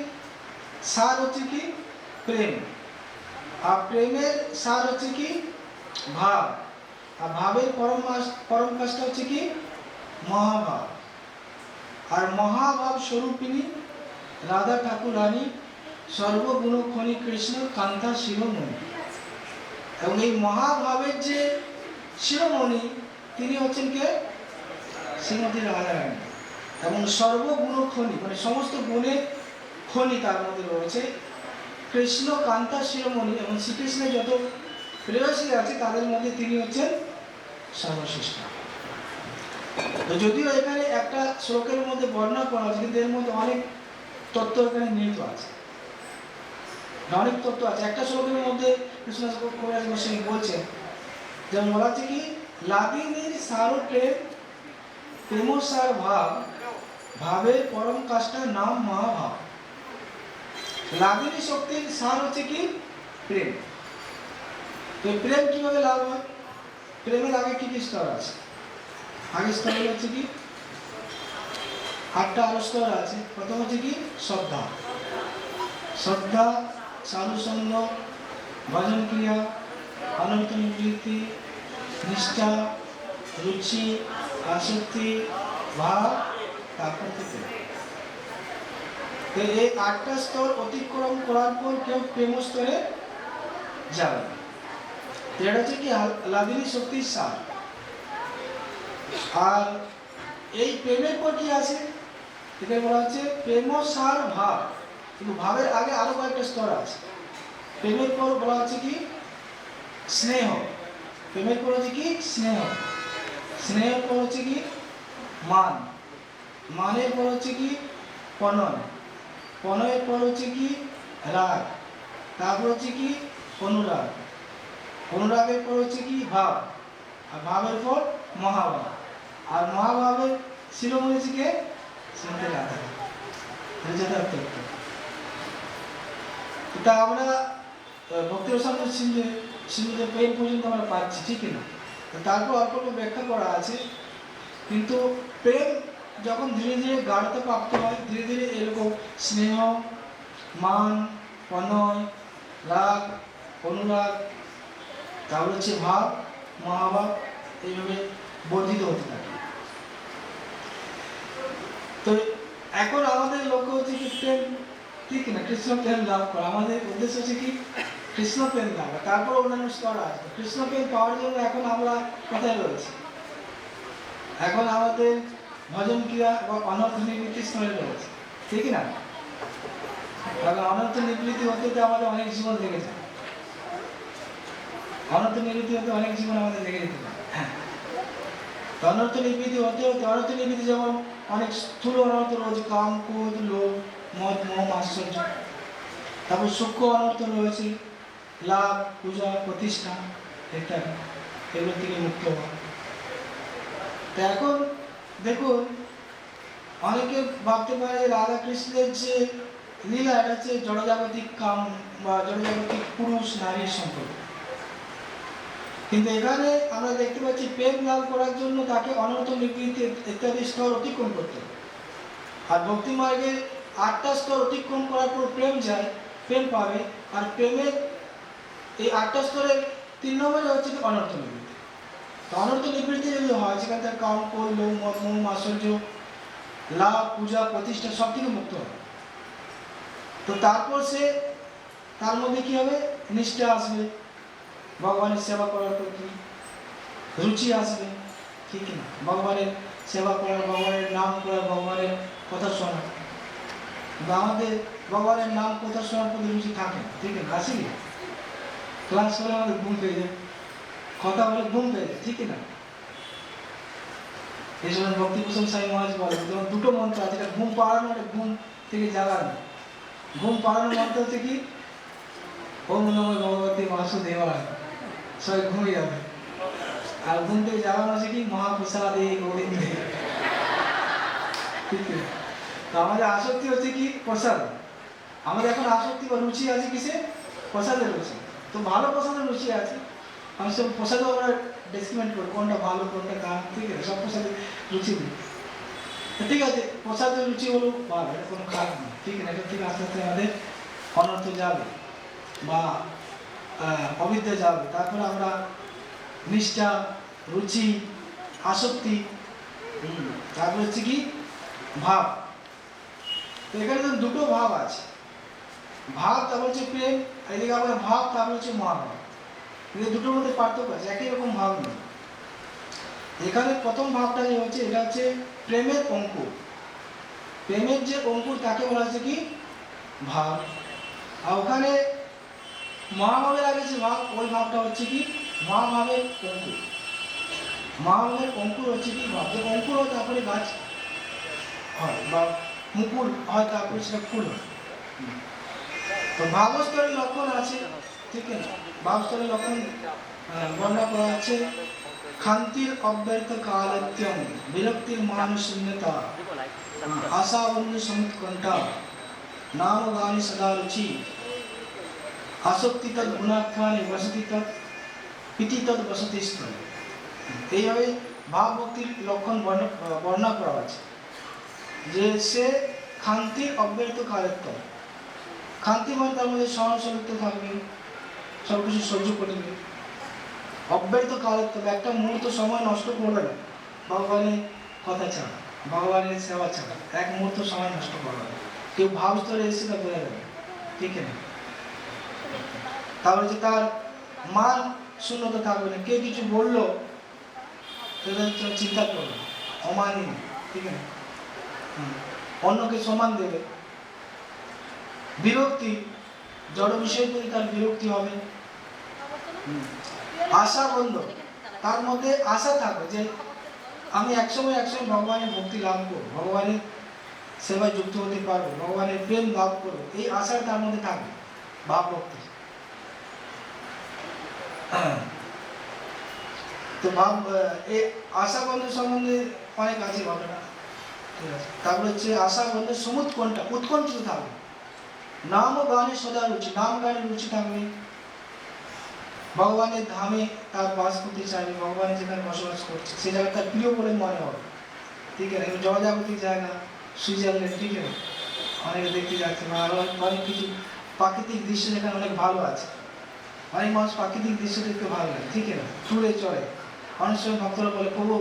সার হচ্ছে কি প্রেম, আর প্রেমের সার হচ্ছে কি ভাব, আর ভাবের পরম কাজটা হচ্ছে কি মহাভাব। আর মহাভাব স্বরূপিনী রাধা ঠাকুর রানী, সর্বগুণ খনি কৃষ্ণ কান্তা শিরোমণি। এবং এই মহাভাবের যে শিরোমণি, তিনি হচ্ছেন কে শ্রীমতী রাধারানী। এবং সর্বগুণ খনি মানে সমস্ত গুণের খনি তার মধ্যে রয়েছে। কৃষ্ণ কান্তা শিরোমণি, এবং শ্রীকৃষ্ণের যত প্রেয়সী আছে তাদের মধ্যে তিনি হচ্ছেন সর্বশ্রেষ্ঠ। তো যদিও এখানে একটা শ্লোকের মধ্যে বর্ণনা করা আছে, কিন্তু এর মধ্যে অনেক তত্ত্ব এখানে নিহিত আছে, অনেক তত্ত্ব আছে। একটা শ্লোকের মধ্যে কৃষ্ণদাস কবিরাজ গোস্বামী বলছেন, যেমন বলা আছে কি লাদিনীর সার প্রেম, প্রেম সার ভাব, ভাবের পরম কাষ্টা নাম মহাভাব। লাদিনী শক্তির সার হচ্ছে কি প্রেম। তো প্রেম কিভাবে লাভ হয়? প্রেমের আগে কি কি স্তর আছে? আগে স্তর হচ্ছে কি 8টা আরো স্তর আছে। প্রথম হচ্ছে কি শ্রদ্ধা, শ্রদ্ধা, সাধুসঙ্গ, ভজন ক্রিয়া, অনন্ত নিবৃত্তি, নিষ্ঠা, রুচি, আসক্তি, ভাব, তারপর থেকে এই 8টা স্তর অতিক্রম করার পর কেউ প্রেম স্তরে যাবে। এটা হচ্ছে কি লাদিনী শক্তির সার। আর এই প্রেমের পর কি আছে? এখানে বলা হচ্ছে প্রেম সার ভাব, কিন্তু ভাবের আগে আরো কয়েকটা স্তর আছে। প্রেমের পর বলা হচ্ছে কি স্নেহ, প্রেমের পর হচ্ছে কি স্নেহ, স্নেহের পর হচ্ছে কি মান, মানের পর হচ্ছে কি প্রণয়, প্রণয়ের পর হচ্ছে কি রাগ, তারপর হচ্ছে কি অনুরাগ, অনুরাগের পর হচ্ছে কি ভাব, আর ভাবের পর মহাভাব, আর মহাভাবের শিরোমণিজিকে শুনতে রাখা এটা আমরা ভক্তির সামনে সিন্ধুতে প্রেম পর্যন্ত আমরা পাচ্ছি, ঠিক না? তারপর অল্প অল্প ব্যাখ্যা করা আছে, কিন্তু প্রেম যখন ধীরে ধীরে গাঢ়তা প্রাপ্ত হয়, ধীরে ধীরে এরকম স্নেহ, মান, প্রণয়, রাগ, অনুরাগ, তারপর হচ্ছে ভাব, মহাভাব, এইভাবে বর্ধিত হতে থাকে। তো এখন আমাদের লক্ষ্য হচ্ছে কি প্রেম, ঠিক না? কৃষ্ণ প্রেম লাভ করা আমাদের উদ্দেশ্য হচ্ছে কি কৃষ্ণ প্রেম লাভ, তারপর অন্যান্য স্তর আসবে। কৃষ্ণ প্রেম পাওয়ার জন্য এখন আমরা কোথায় রয়েছি? এখন আমাদের ভজন ক্রিয়া বা অনর্থ নিবৃত্তি স্তরে রয়েছে, ঠিক না? কারণ অনর্থ নিবৃত্তি হতে হতে আমাদের অনেক জীবন লেগে যায়, অনর্থ নিবৃত্তি হতে অনেক জীবন আমাদের লেগে যেতে পারে। হ্যাঁ, অনর্থ নিবৃত্তি হতে হতে অনর্থ নিবৃত্তি যেমন অনেক স্থূল অনর্থ রয়েছে, কাম, ক্রোধ, লোভ, মদ, মোহ, আশ্চর্য। তারপর সূক্ষ্ম অনর্থ রয়েছে, লাভ, পূজা, প্রতিষ্ঠা ইত্যাদি, এগুলো থেকে মুক্ত হওয়া। তো এখন দেখুন, অনেকে ভাবতে পারে যে রাধা কৃষ্ণের যে লীলা, এটা হচ্ছে জড়জাগতিক কাম বা জড়জাগতিক পুরুষ নারীর সম্পর্ক। কিন্তু এখানে আমরা দেখতে পাচ্ছি প্রেম লাভ করার জন্য তাকে অনর্থ নিবৃত্তি ইত্যাদি স্তর অতিক্রম করতে হবে। আর ভক্তি মার্গে 8টা স্তর অতিক্রম করার পর প্রেম যায়, প্রেম পাবে। আর প্রেমের এই 8টা স্তরের 3 নম্বরে হচ্ছে অনর্থ নিবৃত্তি। তো অনর্থ নিবৃত্তি যদি হয়, সেখানে তার কাম, ক্রোধ, লোভ, মদ, মোহ, আশ্চর্য, লাভ, পূজা, প্রতিষ্ঠা সব থেকে মুক্ত হবে। তো তারপর সে তার মধ্যে কি হবে? নিষ্ঠা আসবে, ভগবানের সেবা করার প্রতি রুচি আসবে, ঠিক না? ভগবানের সেবা করা, ভগবানের নাম করা, ভগবানের কথা শোনা। আমাদের ভগবানের নাম কথা শোনার প্রতি রুচি থাকে, ঠিক আছে? আসি ক্লাস করে আমাদের ঘুম পেয়ে যায়, কথা বলে ঘুম পেয়ে যায়, ঠিক না? এই সময় ভক্তিভূষণ স্বামী মহারাজ বলে, যেমন 2টো মন্ত্র আছে, এটা ঘুম পাড়ানো, এটা ঘুম থেকে জাগানো। ঘুম পাড়ানোর মন্ত্র হচ্ছে কি ওম নমো ভগবতে বাসুদেবায়, সবাই ঘুমিয়ে যাবে। আর ঘুম থেকে জাগানো আছে কি মহাপ্রসাদে গোবিন্দে, ঠিক আছে? তো আমাদের আসক্তি হচ্ছে কি প্রসাদ। আমাদের এখন আসক্তি বা রুচি আছে কিসে? প্রসাদের রুচি। তো ভালো প্রসাদের রুচি আছে, আমি সব প্রসাদও আমরা ডিসক্রিমিনেট করি, কোনটা ভালো কোনটা খারাপ, ঠিক আছে? সব প্রসাদের রুচি দিই, ঠিক আছে? প্রসাদের রুচি হলো ভালো, এটা কোনো খারাপ না, ঠিক আছে? এটা থেকে আস্তে আস্তে আমাদের অনর্থ যাবে বা অবিদ্যা যাবে। তারপরে আমরা নিষ্ঠা, রুচি, আসক্তি, তারপরে হচ্ছে কি ভাব। তো এখানে তো 2টো ভাব আছে, ভাব তারপর হচ্ছে প্রেম, এদিকে আমরা ভাব তারপর হচ্ছে মহাভাব। কিন্তু 2টোর মধ্যে পার্থক্য আছে, একই রকম ভাব নেই। এখানে প্রথম ভাবটা যে হচ্ছে, এটা হচ্ছে প্রেমের অঙ্কুর। প্রেমের যে অঙ্কুর তাকে বলা হচ্ছে কি ভাব। আর ওখানে মহাভাবের আগে যে ভাব, ওই ভাবটা হচ্ছে কি মহাভাবের অঙ্কুর। মহাভাবের অঙ্কুর হচ্ছে কি ভাব, যে অঙ্কুর হয় তারপরে গাছ হয় বা মুকুল হয়, তারপরে সেটা ফুল হয়। তো ভাবস্তরের লক্ষণ আছে, ঠিক আছে? ভাবস্তরের লক্ষণ বর্ণনা করা আছে, খান্তির অব্যর্থ কালত্যম, বিরক্তির মান শূন্যতা, আশা বন্ধু সমিৎকণ্ঠা, নাম গানি সদা রুচি, আসক্তি তৎ গুণাখ্যানে বসতি তৎ প্রীতি তৎ বসতি স্থলে। এইভাবে ভাব ভক্তির লক্ষণ বর্ণনা করা আছে, যে সে খান্তির অব্যর্থ কালত্যম। খান্তি মানে তার মধ্যে সহনশীলত্ব থাকবে, সব কিছু সহ্য করবে। অব্যর্থ কালত্যম, একটা মুহূর্ত সময় নষ্ট করবে না ভগবানের কথা ছাড়া, ভগবানের সেবা ছাড়া এক মুহূর্ত সময় নষ্ট করবে না। কেউ ভাব স্তরে এসে তা বোঝা যাবে, ঠিক না? তারপরে যে তার মান শূন্যতা থাকবে না, কেউ কিছু বললো সেটা চিন্তা করবে, অমানি, ঠিক আছে? অন্যকে সম্মান দেবে। বিরক্তি, জড় বিষয় প্রতি তার বিরক্তি হবে। আশা বন্ধ, তার মধ্যে আশা থাকবে যে আমি একসময় ভগবানের ভক্তি লাভ করবো, ভগবানের সেবায় যুক্ত হতে পারবো, ভগবানের প্রেম লাভ করবো, এই আশা তার মধ্যে থাকবে ভাব ভক্তি। তো ভাব এই আশা বন্ধু সম্বন্ধে অনেক আছে ঘটনা, ঠিক আছে। তারপরে হচ্ছে আশা বন্ধুর সমুদ কোনটা উৎকণ্ঠিত থাকবে, নাম ও গানে সদা রুচি, নাম গানে রুচি থাকবে, ভগবানের ধামে তার বাস করতে চাইবে, ভগবানের যেখানে বসবাস করছে সে জায়গা তার প্রিয় বলে মনে হবে, ঠিক আছে। জলজাগতিক জায়গা সুইজারল্যান্ড, ঠিক আছে, অনেকে দেখতে যাচ্ছে, বা আরো অনেক কিছু প্রাকৃতিক দৃশ্য যেখানে অনেক ভালো আছে, অনেক মানুষ প্রাকৃতিক দৃশ্য দেখতে ভালো লাগে, ঠিক আছে, ট্যুরে চলে। অনেক সময় ভক্তরা বলে প্রভু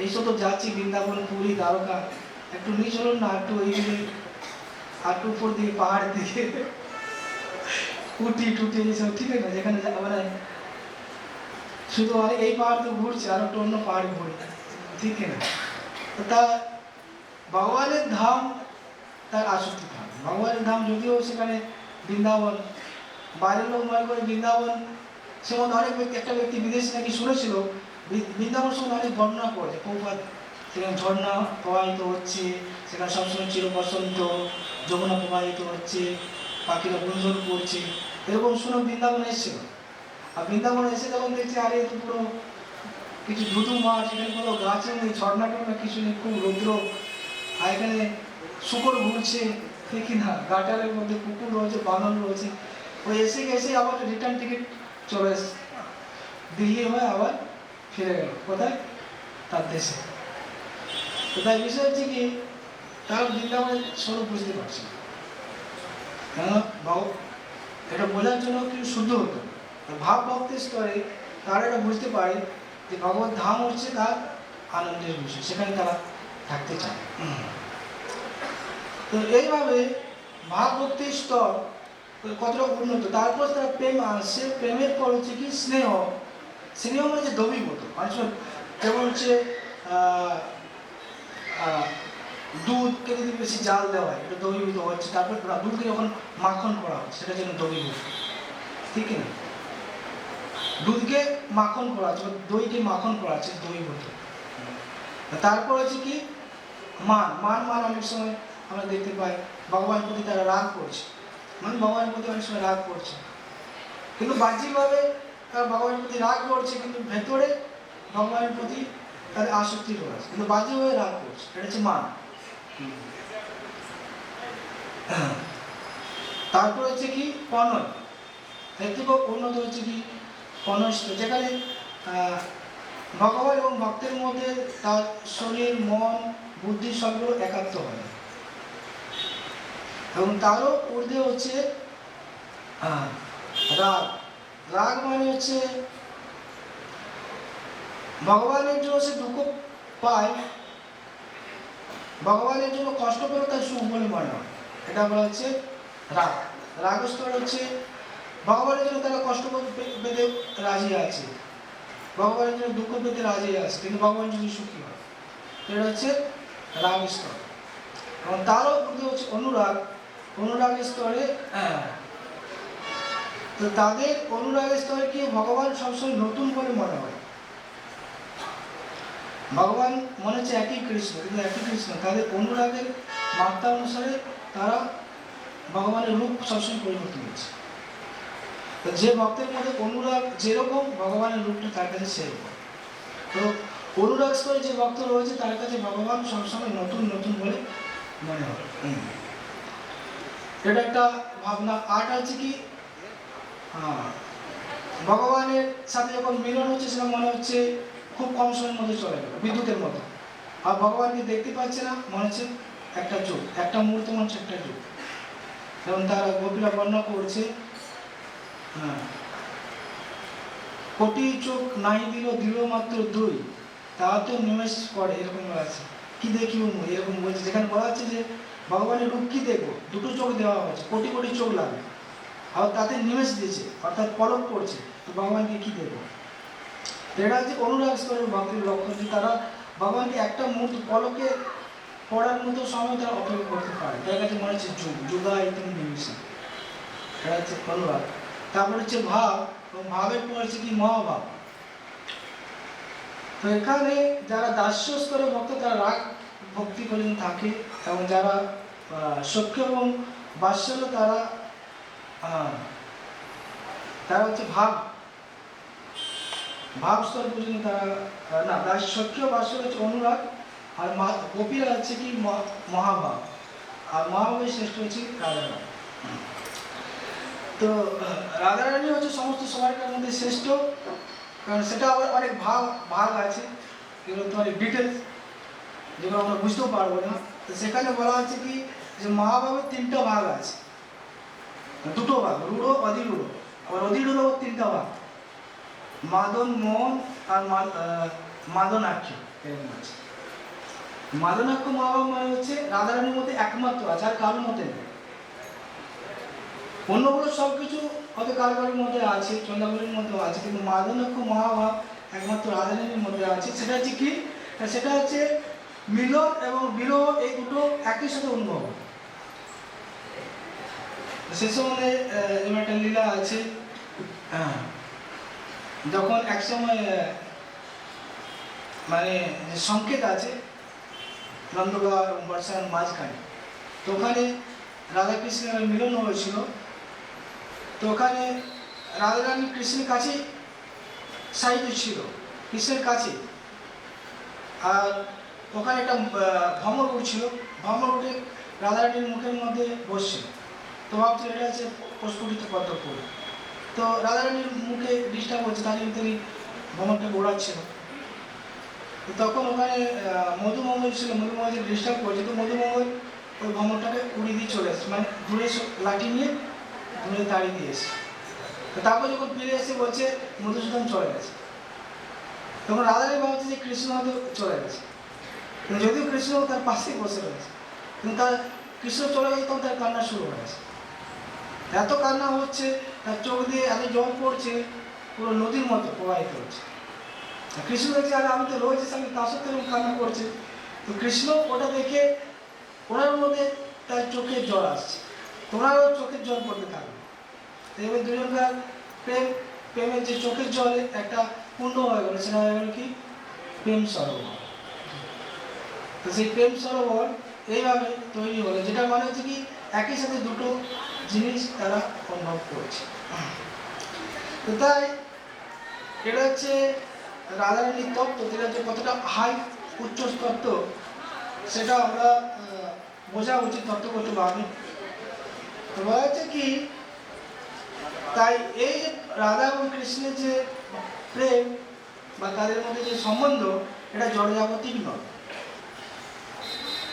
এইসব তো যাচ্ছি বৃন্দাবন পুরী দ্বারকা, একটু নিয়ে চলুন না, একটু এইদিকে আর একটু উপর দিকে পাহাড়ের দিকে উটি টুটি এইসব, ঠিক আছে, যেখানে মানে শুধু এই পাহাড় তো ঘুরছে আর একটু অন্য পাহাড়ে ঘুরি, ঠিক না। তো তা ভগবানের ধাম তার আসক্তি ধাম, ভগবানের ধাম যদিও সেখানে বৃন্দাবন, বাইরের লোক মনে করে বৃন্দাবন সম্বন্ধে অনেক ব্যক্তি, একটা ব্যক্তি বিদেশে নাকি শুনেছিল বৃন্দাবন সম্বন্ধে অনেক বর্ণনা করেছে, প্রভুপাদ সেখানে ঝর্ণা প্রবাহিত হচ্ছে, সেখানে সবসময় চির বসন্ত, যমুনা প্রবাহিত হচ্ছে, পাখিরা গুঞ্জন করছে, এরকম শুনে বৃন্দাবনে এসেছিল। আর বৃন্দাবনে এসে যখন দেখছি আরে তো পুরো কিছু ধুধু মাছ, এখানে কোনো গাছও নেই, ঝর্ণা টর্ণা কিছু নেই, খুব রৌদ্র, আর এখানে শুকর ঘুরছে, ঠিক না, গাটালের মধ্যে কুকুর রয়েছে, বানর রয়েছে। ওই এসে গেছে আবার রিটার্ন টিকিট চলে এসে দিল্লি হয়ে আবার ফিরে গেল কোথায়, তার দেশে। তো তাই বিষয় হচ্ছে কি তারা বৃন্দাবনের স্বরূপ বুঝতে পারছে না, কেননা এটা বোঝার জন্য কি শুদ্ধ হতো, ভাব ভক্তের স্তরে তারা এটা বুঝতে পারে যে ভগবত ধাম হচ্ছে তার আনন্দের বিষয়, সেখানে তারা থাকতে চায়। তো এইভাবে ভাব ভক্তির স্তর কতটা উন্নত, তারপর তারা প্রেম আসছে, প্রেমের পর হচ্ছে কি স্নেহ, স্নেহ মানে যে দ্রবীভূত, অনেক সময় যেমন হচ্ছে দুধকে যদি বেশি জাল দেওয়া হয় এটা দ্রবীভূত হচ্ছে, তারপর দুধকে যখন মাখন করা হচ্ছে সেটা যেন দ্রবীভূত, ঠিক না, দুধকে মাখন করা হচ্ছে, দইকে মাখন করা হচ্ছে দ্রবীভূত। তারপর হচ্ছে কি মান, মান মান অনেক সময় আমরা দেখতে পাই ভগবানের প্রতি তারা রাগ করছে, মানে ভগবানের প্রতি অনেক সময় রাগ করছে, কিন্তু বাহ্যিকভাবে তারা ভগবানের প্রতি রাগ করছে, কিন্তু ভেতরে ভগবানের প্রতি তাদের আসক্তি রয়েছে, কিন্তু বাহ্যিকভাবে রাগ করছে, এটা হচ্ছে মান। তারপর হচ্ছে কি প্রণয়, এর থেকে উন্নত হচ্ছে কি কনষ্ট, যেখানে ভগবান এবং ভক্তের মধ্যে তার শরীর মন বুদ্ধি সবগুলো একাত্ম হয়, এবং তারও ঊর্ধ্বে হচ্ছে রাগ। রাগ মানে হচ্ছে ভগবানের জন্য সে দুঃখ পায়, ভগবানের জন্য কষ্ট পেলে তার সুখ বলে মনে হয়, এটা বলা হচ্ছে রাগ। রাগ স্তর হচ্ছে ভগবানের জন্য তারা কষ্ট পেতে রাজি আছে, ভগবানের জন্য দুঃখ পেতে রাজি আছে, কিন্তু ভগবান যদি সুখী হয়, এটা হচ্ছে রাগ স্তর। এবং তারও ঊর্ধ্বে হচ্ছে অনুরাগ, অনুরাগের স্তরে তো তাদের অনুরাগের স্তরে কি ভগবান সবসময় নতুন বলে মনে হয়, ভগবান মনে হচ্ছে একই কৃষ্ণ, কিন্তু একই কৃষ্ণ, তাদের অনুরাগের মাত্রা অনুসারে তারা ভগবানের রূপ সবসময় পরিবর্তন হচ্ছে। তো যে ভক্তের মধ্যে অনুরাগ যেরকম ভগবানের রূপটা তার কাছে সেরকম, তো অনুরাগ স্তরে যে ভক্ত রয়েছে তার কাছে ভগবান সবসময় নতুন নতুন বলে মনে হয়, এটা একটা ভাবনা। আট আছে কি ভগবানের সাথে যখন মিলন হচ্ছে সেটা মনে হচ্ছে খুব কম সময়ের মধ্যে চলে গেল, বিদ্যুতের মতো, আর ভগবানকে দেখতে পাচ্ছে না, মনে হচ্ছে একটা যুগ, একটা মুহূর্ত মনে হচ্ছে একটা যুগ। এবং তারা গোপীরা বর্ণনা করছে কোটি চোখ নাই দিল দৃঢ় মাত্র দুই, তা তো নিমেষ করে, এরকম বলা আছে, কি দেখি এরকম বলছে, যেখানে বলা হচ্ছে যে ভগবানের রূপ কি দেখবো, দুটো চোখ দেওয়া হয়েছে, কোটি কোটি চোখ লাগে, আর তাতে নিমেষ দিয়েছে অর্থাৎ পলক পড়ছে, তো ভগবানকে কি দেখবো, এটা হচ্ছে অনুরাগ স্তরের ভক্তের লক্ষণ, যে তারা ভগবানকে একটা মুহূর্ত পলকে পড়ার মতো সময় তারা অপেক্ষা করতে পারে, তার কাছে মনে হচ্ছে যুগ যুগায়িত নিমেষে, এটা হচ্ছে অনুরাগ। তারপর হচ্ছে ভাব, এবং ভাবের পর হচ্ছে কি মহাভাব। তো এখানে যারা দাস্য স্তরে ভক্ত তারা রাগ ভক্তি করে থাকে, এবং যারা সখ্য এবং বাৎসল্য তারা তারা হচ্ছে ভাব ভাব স্তর পর্যন্ত তারা না সক্রিয় বাসক হচ্ছে অনুরাগ, আর গোপীরা হচ্ছে কি মহাভাব, আর মহাভাবের শ্রেষ্ঠ হচ্ছে রাধারানী। তো রাধারানী হচ্ছে সমস্ত সবাইকার মধ্যে শ্রেষ্ঠ, কারণ সেটা আবার অনেক ভাগ আছে, এগুলো তো অনেক ডিটেলস, যেগুলো আমরা বুঝতেও পারবো না। তো সেখানে বলা হচ্ছে কি যে মহাভাবের 3টা ভাগ আছে, 2টো ভাগ, রূঢ় অধিরূঢ়, আবার অধিরূঢ় 3টা ভাগ, মাদন মোহন আর মাদনাক্ষ, এরকম আছে। মাদনাক্ষ মহাভাব মানে হচ্ছে রাধারানীর মধ্যে একমাত্র আছে, আর কারোর মধ্যে নেই। অন্যগুলো সব কিছু হয়তো কারোর মধ্যে আছে, চন্দ্রাবলীর মধ্যেও আছে, কিন্তু মাদনাক্ষ মহাভাব একমাত্র রাধারানীর মধ্যে আছে। সেটা হচ্ছে কি, সেটা হচ্ছে মিলন এবং বিরহ, এই দুটো একই সাথে অনুভব। সে সময় একটা লীলা আছে, যখন এক সময় মানে সংকেত আছে নন্দগাঁও এবং বর্ষার মাঝখানে, তো ওখানে রাধাকৃষ্ণের মিলন হয়েছিল। তো ওখানে রাধারানী কৃষ্ণের কাছে সাহিত্য ছিল, কৃষ্ণের কাছে, আর ওখানে একটা ভ্রমর উঠছিল, ভ্রমর উঠে রাধারানীর মুখের মধ্যে বসছিল। তো ভাবছিল এটা হচ্ছে প্রস্ফুটিত কর্তব্য। তো রাধারানীর মুখে ডিস্টার্ব হচ্ছে, তার জন্য তিনি ভ্রমরটাকে ওড়াচ্ছিল। তখন ওখানে মধুমঙ্গল ছিল, মধুমঙ্গলকে ডিস্টার্ব করছে, তো মধুমঙ্গল ওই ভ্রমরটাকে উড়িয়ে দিয়ে চলে এসছে, মানে ঘুরে লাঠি নিয়ে ঘুরে দাঁড়িয়ে দিয়ে এসছে। তো তারপর যখন ফিরে এসে বলছে মধুসূদন চলে গেছে, তখন রাধারানী ভাবছে যে কৃষ্ণ হয়তো চলে গেছে, কিন্তু যদিও কৃষ্ণ তার পাশেই বসে রয়েছে, কিন্তু তার কৃষ্ণ চলে গেছে তখন তার কান্না শুরু হয়ে গেছে। এত কান্না হচ্ছে, তার চোখ দিয়ে এত জল পড়ছে, পুরো নদীর মতো প্রবাহিত হচ্ছে। কৃষ্ণ দেখছে আরে আমি তো রয়েছে সঙ্গে, তার সাথে এরকম কান্না করছে। তো কৃষ্ণ ওটা দেখে ওনার মধ্যে তার চোখের জল আসছে, ওনারও চোখের জল পড়তে থাকবে। এবার দুজনকার প্রেমের যে চোখের জলে একটা কুণ্ড হয়ে গেল, সেটা হয়ে গেল কি প্রেম সরোবর। তো সেই প্রেম সরোবর এইভাবে তৈরি হলো, যেটা মানে হচ্ছে কি একই সাথে দুটো জিনিস তারা অনুভব করছে। তো তাই এটা হচ্ছে রাধারানীর তত্ত্ব, যেটা হচ্ছে কতটা হাই উচ্চ তত্ত্ব, সেটা আমরা বোঝা উচিত তত্ত্বগতভাবে। তো বলা হচ্ছে কি, তাই এই যে রাধা এবং কৃষ্ণের যে প্রেম বা তাদের মধ্যে যে সম্বন্ধ, এটা জড়জাগতিক নয়।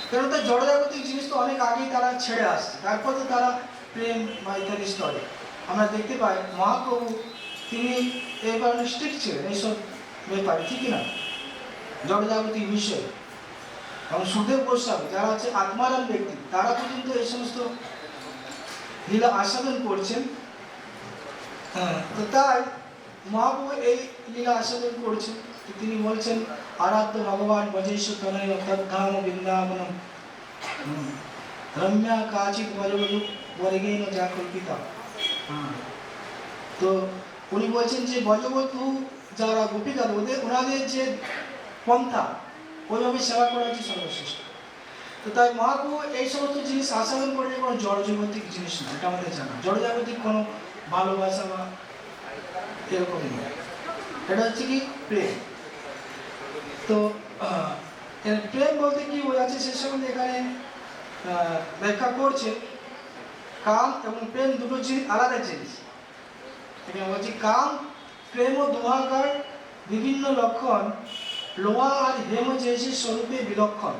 কারণ তার জড়জাগতিক জিনিস তো অনেক আগেই তারা ছেড়ে আসছে, তারপর তো তারা প্রেম বা ইত্যাদি স্তরে আমরা দেখতে পাই। মহাপ্রভু তিনি এই কারণে স্ট্রিক্ট ছিলেন এইসব ব্যাপারে, ঠিক না, জড়জাগতিক বিষয়। এবং সুদেব গোস্বামী যারা হচ্ছে আত্মারাম ব্যক্তি, তারা পর্যন্ত এই সমস্ত লীলা আস্বাদন করছেন। হ্যাঁ, তো তাই মহাপ্রভু এই লীলা আস্বাদন করছেন। তিনি বলছেন আরাধ্য ভগবান বজেশ তনয় তদ্ধাম বৃন্দাবনম রম্যা কাচিত বজবধু বর্গেন যা কল্পিতা। তো উনি বলছেন যে বজবধু যারা গোপিকা, ওনাদের যে পন্থা, ওইভাবে সেবা করা হচ্ছে সর্বশ্রেষ্ঠ। তো তাই মহাপ্রভু এই সমস্ত জিনিস আস্বাদন করে, কোনো জড়জাগতিক জিনিস না, এটা আমাদের জানা। জড়জাগতিক কোনো ভালোবাসা বা এরকমই নয়, এটা হচ্ছে কি প্রেম। তো প্রেম বলতে কি বোঝাচ্ছে সে সম্বন্ধে এখানে ব্যাখ্যা করছে। কাম এবং প্রেম দুটো জিনিস, আলাদা জিনিস। এখানে বলছি কাম প্রেম ও দুহাকার বিভিন্ন লক্ষণ, লোহা আর হেম জেসি স্বরূপে বিলক্ষণ।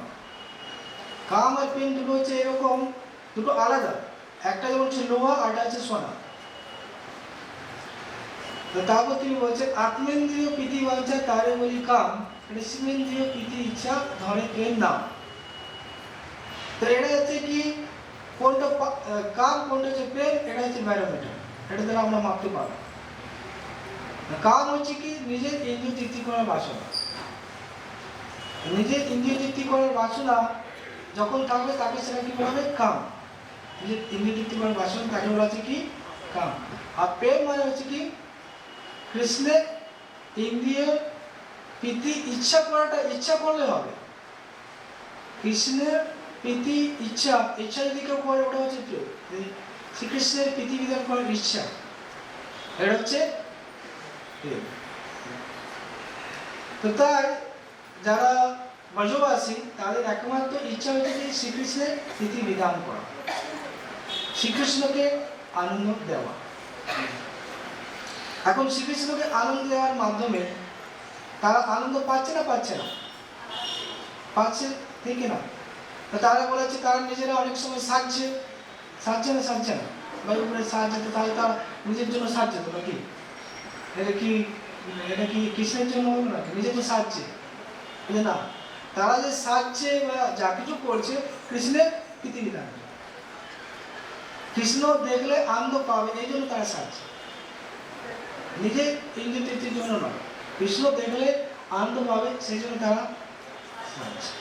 কাম আর প্রেম দুটো হচ্ছে এরকম, দুটো আলাদা, একটা যেমন হচ্ছে লোহা আর একটা হচ্ছে সোনা। তো তারপর তিনি বলছেন আত্মেন্দ্রিয় প্রীতি বাঞ্ছা তারে বলি কাম, ঋষিমেন্দ্রিয় প্রীতি ইচ্ছা ধরে প্রেম নাম। তো এটা হচ্ছে কি কোনটা কাম কোনটা হচ্ছে প্রেম, এটা হচ্ছে ব্যারোমিটার, এটা দ্বারা আমরা মাপতে পারবো। কাম হচ্ছে কি নিজের ইন্দ্রিয় তৃপ্তি করার বাসনা, নিজের ইন্দ্রিয় তৃপ্তি করার বাসনা যখন থাকবে তাকে সেটা কি বলা হবে কাম। নিজের ইন্দ্রিয় তৃপ্তি করার বাসনা তাকে বলা হচ্ছে কি কাম। আর প্রেম মানে হচ্ছে কি কৃষ্ণের ইন্দ্রিয় প্রীতি ইচ্ছা করাটা, ইচ্ছা করলে হবে। কৃষ্ণের প্রীতি ইচ্ছা, ইচ্ছা যদি কেউ করে ওটা হচ্ছে প্রেম। শ্রীকৃষ্ণের প্রীতি বিধান করার ইচ্ছা, এটা হচ্ছে প্রেম। তো তাই যারা ব্রজবাসী তাদের একমাত্র ইচ্ছা হচ্ছে যে শ্রীকৃষ্ণের প্রীতি বিধান করা, শ্রীকৃষ্ণকে আনন্দ দেওয়া। এখন শ্রীকৃষ্ণকে আনন্দ দেওয়ার মাধ্যমে তারা আনন্দ পাচ্ছে না পাচ্ছে, ঠিক না? তো তারা বলেছে তারা নিজেরা অনেক সময় সাজছে না ভাই উপরে সাজছে, তো তাহলে তারা নিজের জন্য সাজছে তো নাকি? এটা কি কৃষ্ণের জন্য হলো নাকি? নিজে তো সাজছে না, তারা যে সাজছে বা যা কিছু করছে কৃষ্ণের প্রীতিবিধান, কৃষ্ণ দেখলে আনন্দ পাবে এই জন্য তারা সাজছে, নিজের ইন্দ্রিয় তৃপ্তির জন্য নয়। কৃষ্ণ দেখলে আনন্দ পাবে সেই জন্য তারা সাজছে।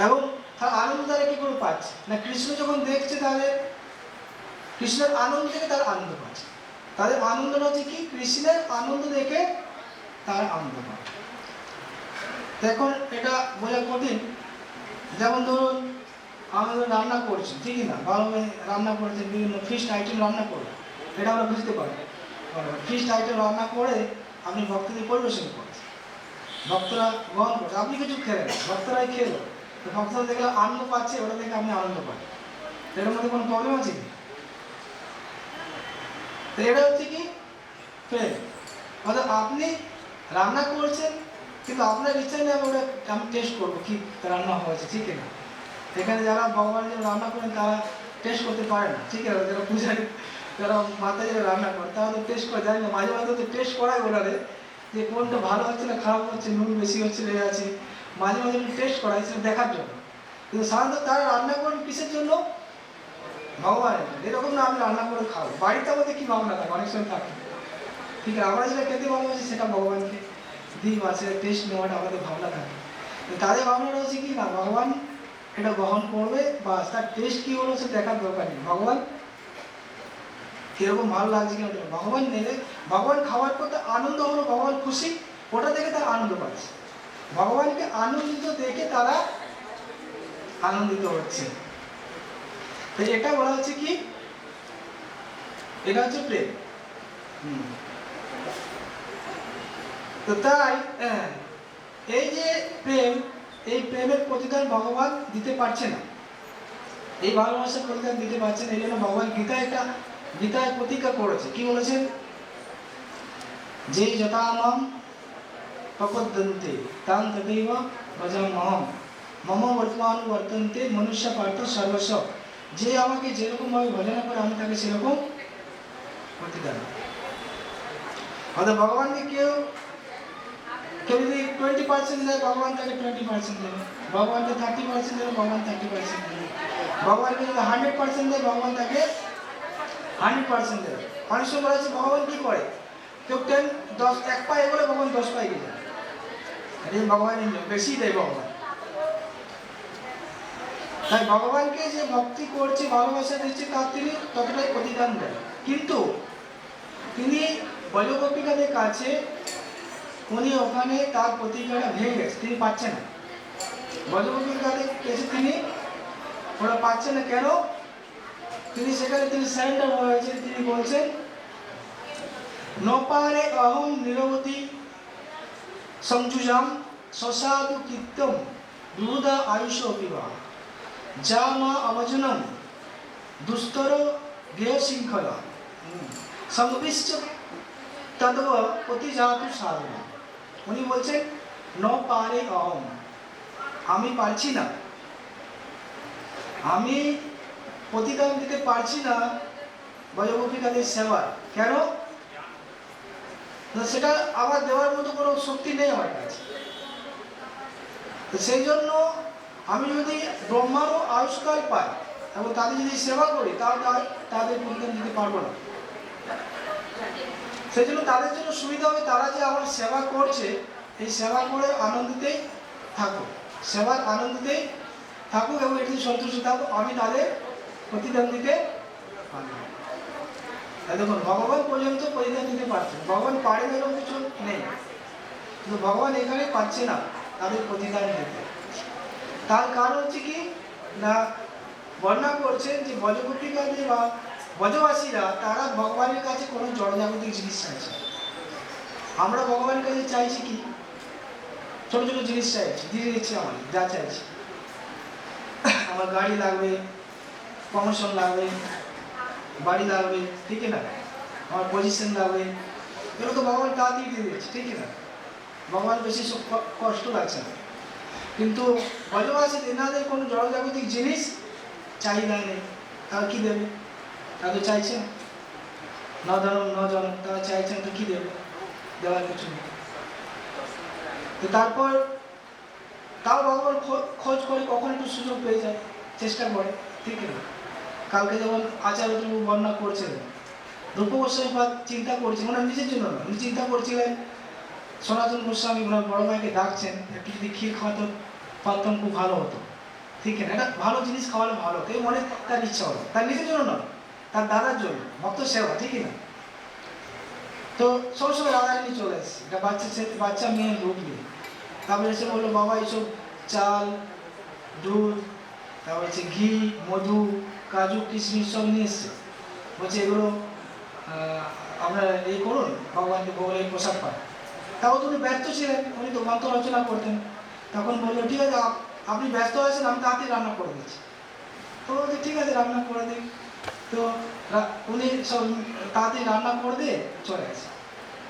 এবং তার আনন্দ তারা কি করে পাচ্ছে না? কৃষ্ণ যখন দেখছে তাহলে কৃষ্ণের আনন্দ থেকে তারা আনন্দ পাচ্ছে। তাদের আনন্দটা হচ্ছে কি? কৃষ্ণের আনন্দ দেখে তারা আনন্দ পায়। এখন এটা বোঝা কঠিন। যেমন ধরুন আমাদের রান্না করছি, ঠিকই না, ভালোভাবে রান্না করেছে, বিভিন্ন ফিস্ট আইটেম রান্না করবে, এটা আমরা বুঝতে পারি। ফিস্ট আইটেম রান্না করে আপনি ভক্তদের পরিবেশন করছেন, ভক্তরা গ্রহণ করছে, আপনি কিছু খেলেন, ভক্তরাই খেলো, তো ভক্তরা দেখলে আনন্দ পাচ্ছে, ওটা দেখে আপনি আনন্দ পান, এটার মধ্যে কোনো প্রবলেম আছে কি? তো এটা হচ্ছে কি প্রেম। অর্থাৎ আপনি রান্না করছেন কিন্তু আপনার ইচ্ছা নেই ওটা আমি টেস্ট করবো কি রান্না হয়েছে, ঠিক না? এখানে যারা ভগবানের জন্য রান্না করেন তারা টেস্ট করতে পারে না, ঠিক আছে? যারা পূজারী, যারা মাতা যারা রান্না করে তারা তো টেস্ট করে, জানি না, মাঝে মাঝে তো টেস্ট করায় ওনারে যে কোনটা ভালো হচ্ছে না খারাপ হচ্ছে, নুন বেশি হচ্ছে লেগে আছে, মাঝে মাঝে টেস্ট করায় সেটা দেখার জন্য। কিন্তু সাধারণত তারা রান্না করেন কিসের জন্য? ভগবানের জন্য। এরকম না আমি রান্না করে খাবো, বাড়িতে আমাদের কি ভাবনা থাকে, অনেক সময় থাকে, ঠিক আছে? আমরা যেটা খেতে ভালোবাসি সেটা ভগবানকে দিই বা সেটা টেস্ট নেওয়াটা আমাদের ভাবনা থাকে। তাদের ভাবনাটা হচ্ছে কি না ভগবান এটা গ্রহণ করবে বা তার টেস্ট কি হলো সে দেখার দরকার নেই, ভগবান কিরকম ভালো লাগছে কিনা ভগবান নেবে। ভগবান খাওয়ার পর আনন্দ হলো, ভগবান খুশি, ওটা দেখে তারা আনন্দ পাচ্ছে, ভগবানকে আনন্দিত দেখে তারা আনন্দিত হচ্ছে। তো এটা বলা হচ্ছে কি, এটা হচ্ছে প্রেম। তো তাই এই যে প্রেম, এই প্রেমের প্রতিদান ভগবান দিতে পারছে না, এই ভালোবাসার প্রতিদান দিতে পারছে না। এই জন্য ভগবান গীতায় প্রতিজ্ঞা করেছে, কি বলেছেন? যে যথামাম প্রপদ্যন্তে তাং তথৈব ভজাম্যহম মম বর্তমানুবর্তন্তে মনুষ্য পার্থ সর্বস্ব। যে আমাকে যেরকমভাবে ভজনা করে আমি তাকে সেরকম প্রতিদান। অর্থাৎ ভগবানকে কেউ যদি 20% দেয় ভগবান তাকে 20% দেবে, ভগবানকে 30% দেবে ভগবান 30% দেবে, ভগবানকে যদি 100% দেয় ভগবান তাকে 100% দেবে। অনেক সময় বলা হচ্ছে ভগবান কি করে, কেউ 1 পায় বলে ভগবান 10 পায় গিয়ে যায়, ভগবানের বেশি দেয় ভগবান। তাই ভগবানকে যে ভক্তি করছে, ভালোবাসা দিচ্ছে, তার তিনি ততটাই প্রতিদান দেন। কিন্তু তিনি ব্রজগোপিকাদের কাছে উনি ওখানে তার প্রতিজ্ঞাটা ভেঙে গেছে, তিনি পাচ্ছেন না। ব্রজগোপিকাদের কাছে তিনি ওরা পাচ্ছেন না, কেন? তিনি সেখানে স্যারেন্ডার হয়েছেন, তিনি বলছেন নপারে অহম নিরবধি সংযুজাম সসাধু কীর্তম বিবুধা আয়ুষ অপিবা যা মা অবজনম দুস্তর গেয় শৃঙ্খলা সংবিষ্ট তদব প্রতিজাতু সাধনা। উনি বলছেন ন পারে অহম, আমি পারছি না, আমি প্রতিদান দিতে পারছি না ব্রজগোপিকাদের সেবার। কেন? সেটা আবার দেওয়ার মতো কোনো শক্তি নেই আমার কাছে। তো সেই জন্য আমি যদি ব্রহ্মারও আয়ুষ্কাল পাই এবং তাদের যদি সেবা করি তাহলে তাদের প্রতিদান দিতে পারবো না। সেই জন্য তাদের জন্য সুবিধা হবে, তারা যে আমার সেবা করছে এই সেবা করে আনন্দিতেই থাকুক, সেবার আনন্দিতেই থাকুক এবং এটি সন্তুষ্ট থাকুক, আমি তাদের প্রতিদান দিতে পারবো। দেখুন ভগবান পর্যন্ত প্রতিদান দিতে পারছেন, ভগবান পারে এরকম কিছু নেই, কিন্তু ভগবান এখানে পাচ্ছে না তাদের প্রতিদান দিতে। তার কারণ হচ্ছে কি না, বর্ণনা করছেন যে ব্রজগোপিকাদের বা ব্রজবাসীরা তারা ভগবানের কাছে কোনো জড়জাগতিক জিনিস চাইছে। আমরা ভগবানের কাছে চাইছি কি ছোটো ছোটো জিনিস চাইছি, দিয়ে দিচ্ছি আমার যা চাইছি। আমার গাড়ি লাগবে, প্রমোশন লাগবে, বাড়ি লাগবে, ঠিক না, আমার পজিশন লাগবে, এগুলো তো ভগবান তাড়াতাড়ি দিয়ে দিচ্ছে, ঠিক না, ভগবান বেশি সব কষ্ট লাগছে না। কিন্তু ব্রজবাসী এনাদের কোনো জড়জাগতিক জিনিস চাহিদা নেই, তারা কী দেবে? তারা তো চাইছে না ধরুন ন জন, তারা চাইছেন তো কী দেবে? দেওয়ার কিছু নেই। তো তারপর তাও ভগবান খোঁজ করে কখন একটু সুযোগ পেয়ে যায়, চেষ্টা করে, ঠিক না। কালকে যেমন আচার্য বর্ণনা করছিলেন, রূপ গোস্বামী চিন্তা করছেন, ওনার নিজের জন্য না, উনি চিন্তা করছিলেন সনাতন গোস্বামী ওনার বড় ভাইকে ডাকছেন, একটু যদি ক্ষীর খাওয়াতে পারতাম খুব ভালো হতো, ঠিক না, একটা ভালো জিনিস খাওয়ালে ভালো হতো, এই মনে তার ইচ্ছা হলো, তার নিজের জন্য নয়, তার দাদার জন্য, ভক্ত সেবা, ঠিক না। তো সবসময় রাধারানী চলে এসেছে, একটা বাচ্চা মেয়ের রূপ নিয়ে। তারপরে এসে বললো, বাবা এইসব চাল, দুধ, তারপর হচ্ছে ঘি, মধু, কাজু, কিশমিশ সব নিয়ে এসছে, বলছে এগুলো আপনারা এই করুন, ভগবানকে ভোগের প্রসাদ পান। তাও তো উনি ব্যস্ত ছিলেন, উনি তো মন্ত্র রচনা করতেন। তখন বললো, ঠিক আছে আপনি ব্যস্ত আছেন, আমি তাড়াতাড়ি রান্না করে দিচ্ছি। তো বলছে ঠিক আছে, রান্না করে দিই। তো উনি সব তাড়াতাড়ি রান্না করে দিয়ে চলে গেছে।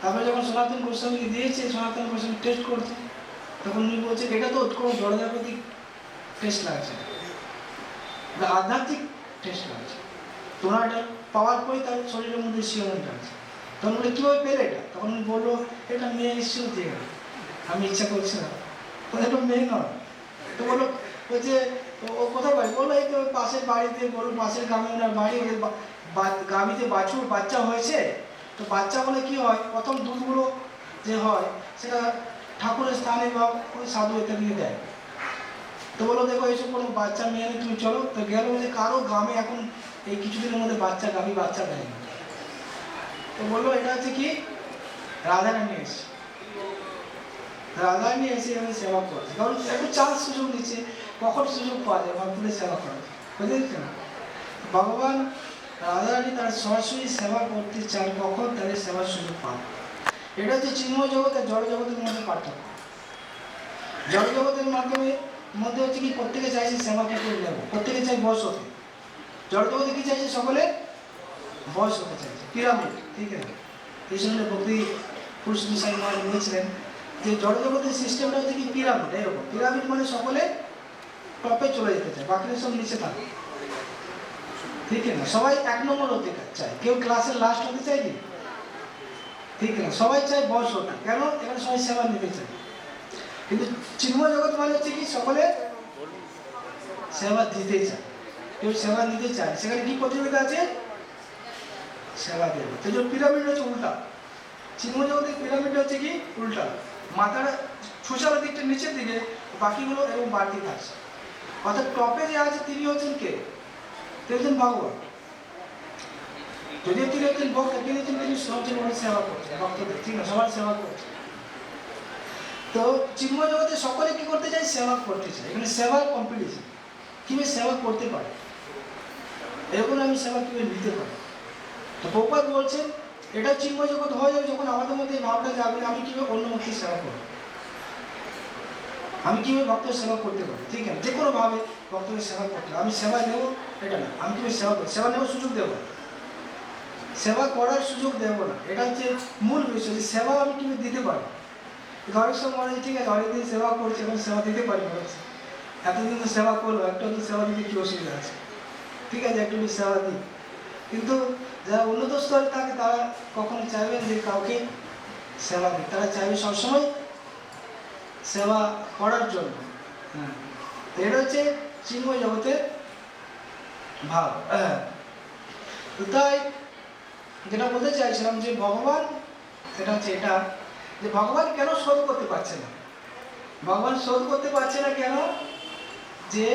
তারপরে যখন সনাতন গোস্বামীকে দিয়েছে, সনাতন গোস্বামী টেস্ট করছে, তখন উনি বলছে এটা তো কোনো জড়জাগতিক টেস্ট লাগছে না, আধ্যাত্মিক টেস্ট লাগছে। তোমরা এটা পাওয়ার পরেই তার শরীরের মধ্যে শিহরণ লাগছে। তখন বলে কীভাবে পেলে এটা? তখন উনি বললো, এটা মেয়ে ঈশ্বর দিয়ে গেল, আমি ইচ্ছা করছি না। এটা মেয়ে নয়। তো বললো, বলছে ও কোথায় বাড়ি? বললো এই তো পাশের বাড়িতে, বললো পাশের গ্রামে ওনার বাড়ি, ওদের গাভীতে বাচ্চা হয়েছে। তো বাচ্চা হলে কী হয়, প্রথম দুধগুলো যে হয় সেটা ঠাকুরের স্থানে বা ওই সাধু ইত্যাদি দেয়। তো বলো দেখো এইসব কোনো বাচ্চা মেয়ে নেই, তুমি চলো। তো গেল, যে কারো গ্রামে এখন এই কিছুদিনের মধ্যে গাভী বাচ্চা দেয় না। তো বললো এটা হচ্ছে কি, রাধারানী এসে, রাধারানী এসে এখানে সেবা করছে, কারণ একটু চান্স সুযোগ নিচ্ছে, কখন সুযোগ পাওয়া যায় ভক্তদের সেবা করার, বুঝতে না। ভগবান রাধারানী তার সরাসরি সেবা করতে চান, কখন তাদের সেবার সুযোগ পান। এটা হচ্ছে চিন্ময় জগৎ আর জড় জগতের মধ্যে পার্থক্য। জড় জগতের মধ্যে হচ্ছে কি, প্রত্যেকে চাইছে সেবাকে করে নেবো, প্রত্যেকে চাই বশ হতে। জড় জগতে কি চাইছে, সকলে বশ হতে চাইছে, পিরামিড, ঠিক আছে। এই জন্য ভক্তি পুরুষ সাই মহারাজ বলেছিলেন যে জড় জগতের সিস্টেমটা হচ্ছে কি পিরামিড, এরকম পিরামিড মানে সকলে টপে চলে যেতে চায়, বাকিরা সব নিচে থাকে, ঠিক না। সবাই 1 নম্বর হতে চায়, কেউ ক্লাসের লাস্ট হতে চায় কি, ঠিক না। সবাই চায় বশ হতে, কেন? এখানে সবাই সেবা নিতে চায়। কিন্তু চিন্ময় জগৎ মানে হচ্ছে কি, সকলে সেবা দিতে চায়, কেউ সেবা নিতে চায়, সেখানে কি প্রতিযোগিতা আছে, সেবা দেবে। তো যে পিরামিড হচ্ছে উল্টা, চিন্ময় জগতের পিরামিড হচ্ছে কি উল্টা, মাথাটা ছোঁচার দিকটা নিচের দিকে, বাকিগুলো এবং বাড়তি থাকছে। অর্থাৎ টপে যে আছে তিনি হচ্ছেন কে, তিনি হচ্ছেন ভগবান। যদিও তিনি হচ্ছেন ভক্ত, তিনি হচ্ছেন তিনি সবচেয়ে সেবা করছেন ভক্তদের, ঠিক না, সবার সেবা করছেন। তো চিন্ময় জগতে সকলে কি করতে চায়, সেবা করতে চায়। এখানে সেবার কম্পিটিশন, কীভাবে সেবা করতে পারে, এরকম আমি সেবা কীভাবে নিতে পারি। তো প্রভুপাদ বলছেন এটা চিন্ময় জগৎ হয়ে যাবে যখন আমাদের মধ্যে এই ভাবটা যাবে, আমি কীভাবে অন্য ভক্তের সেবা করব, আমি কীভাবে ভক্তের সেবা করতে পারি, ঠিক আছে। যে কোনোভাবে ভক্তকে সেবা করতে হবে, আমি সেবা নেবো এটা না, আমি কীভাবে সেবা করবো, সেবা নেওয়ার সুযোগ দেবো, সেবা করার সুযোগ দেবো না, এটা হচ্ছে মূল বিষয়, যে সেবা আমি কীভাবে দিতে পারি। অনেক সময় মনে হয় ঠিক আছে অনেকদিন সেবা করছে, এখন সেবা দিতে পারি না, এতদিন তো সেবা করবো, একটু তো সেবা দিতে কী অসুবিধা আছে, ঠিক আছে একটু সেবা দিই। কিন্তু যারা উন্নত স্তরে থাকে তারা কখনো চাইবেন যে কাউকে সেবা দিই, তারা চাইবে সবসময় সেবা করার জন্য। হ্যাঁ, তো এটা হচ্ছে চিন্ময় জগতের ভাব। তো তাই যেটা বলতে চাইছিলাম যে ভগবান, সেটা হচ্ছে এটা যে ভগবান কেন শোধ করতে পারছে না, ভগবান শোধ করতে পারছে না কেন, যে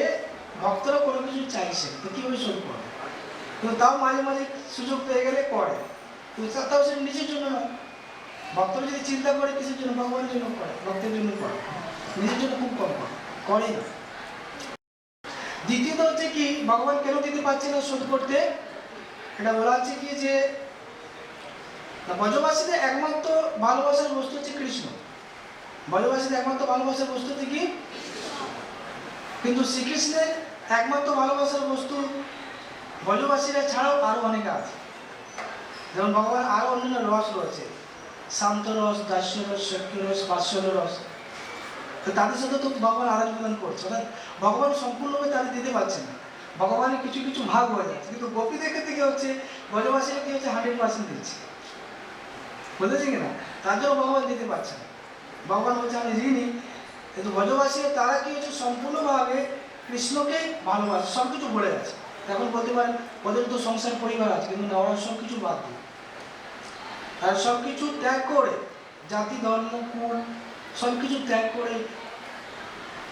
ভক্তরা কোনো কিছু চাইছে, তো কীভাবে শোধ করবে। কিন্তু তাও মাঝে মাঝে সুযোগ পেয়ে গেলে করে, কিন্তু তাও সেটা নিজের জন্য নয়। ভক্তরা যদি চিন্তা করে কিসের জন্য, ভগবানের জন্য করে, ভক্তের জন্য করে, নিজের জন্য খুব কম করে না। দ্বিতীয়ত হচ্ছে কি, ভগবান কেন দিতে পারছে না শোধ করতে, এটা বলা হচ্ছে কি যে ব্রজবাসীদের একমাত্র ভালোবাসার বস্তু হচ্ছে কৃষ্ণ, ব্রজবাসীদের একমাত্র ভালোবাসার বস্তু কি? কিন্তু শ্রীকৃষ্ণের একমাত্র ভালোবাসার বস্তু ব্রজবাসীরা ছাড়াও আরো অনেক আছে। যেমন ভগবান আরো অন্যান্য রস রয়েছে, শান্ত রস, দাস্য রস, সখ্য রস, বাৎসল্য রস। তো তাদের সাথে তো ভগবান আদান প্রদান করছে, অর্থাৎ ভগবান সম্পূর্ণভাবে তাদের দিতে পারছে না, ভগবানের কিছু কিছু ভাগ হয়ে যাচ্ছে। কিন্তু গোপীদের ক্ষেত্রে কি হচ্ছে, ব্রজবাসীরা কি হচ্ছে 100% দিচ্ছে, বুঝেছি কিনা? তার জন্য ভগবান দিতে পারছে না। ভগবান বলছে আমি ঋণী। কিন্তু ব্রজবাসীরা তারা কি হচ্ছে সম্পূর্ণভাবে কৃষ্ণকে ভালোবাসে, সব কিছু ভরে গেছে। এখন বলতে পারেন ওদের তো সংসার পরিবার আছে, কিন্তু না, ওরা সব কিছু বাদ দিয়ে, আর সব কিছু ত্যাগ করে, জাতি ধর্ম কুল সব কিছু ত্যাগ করে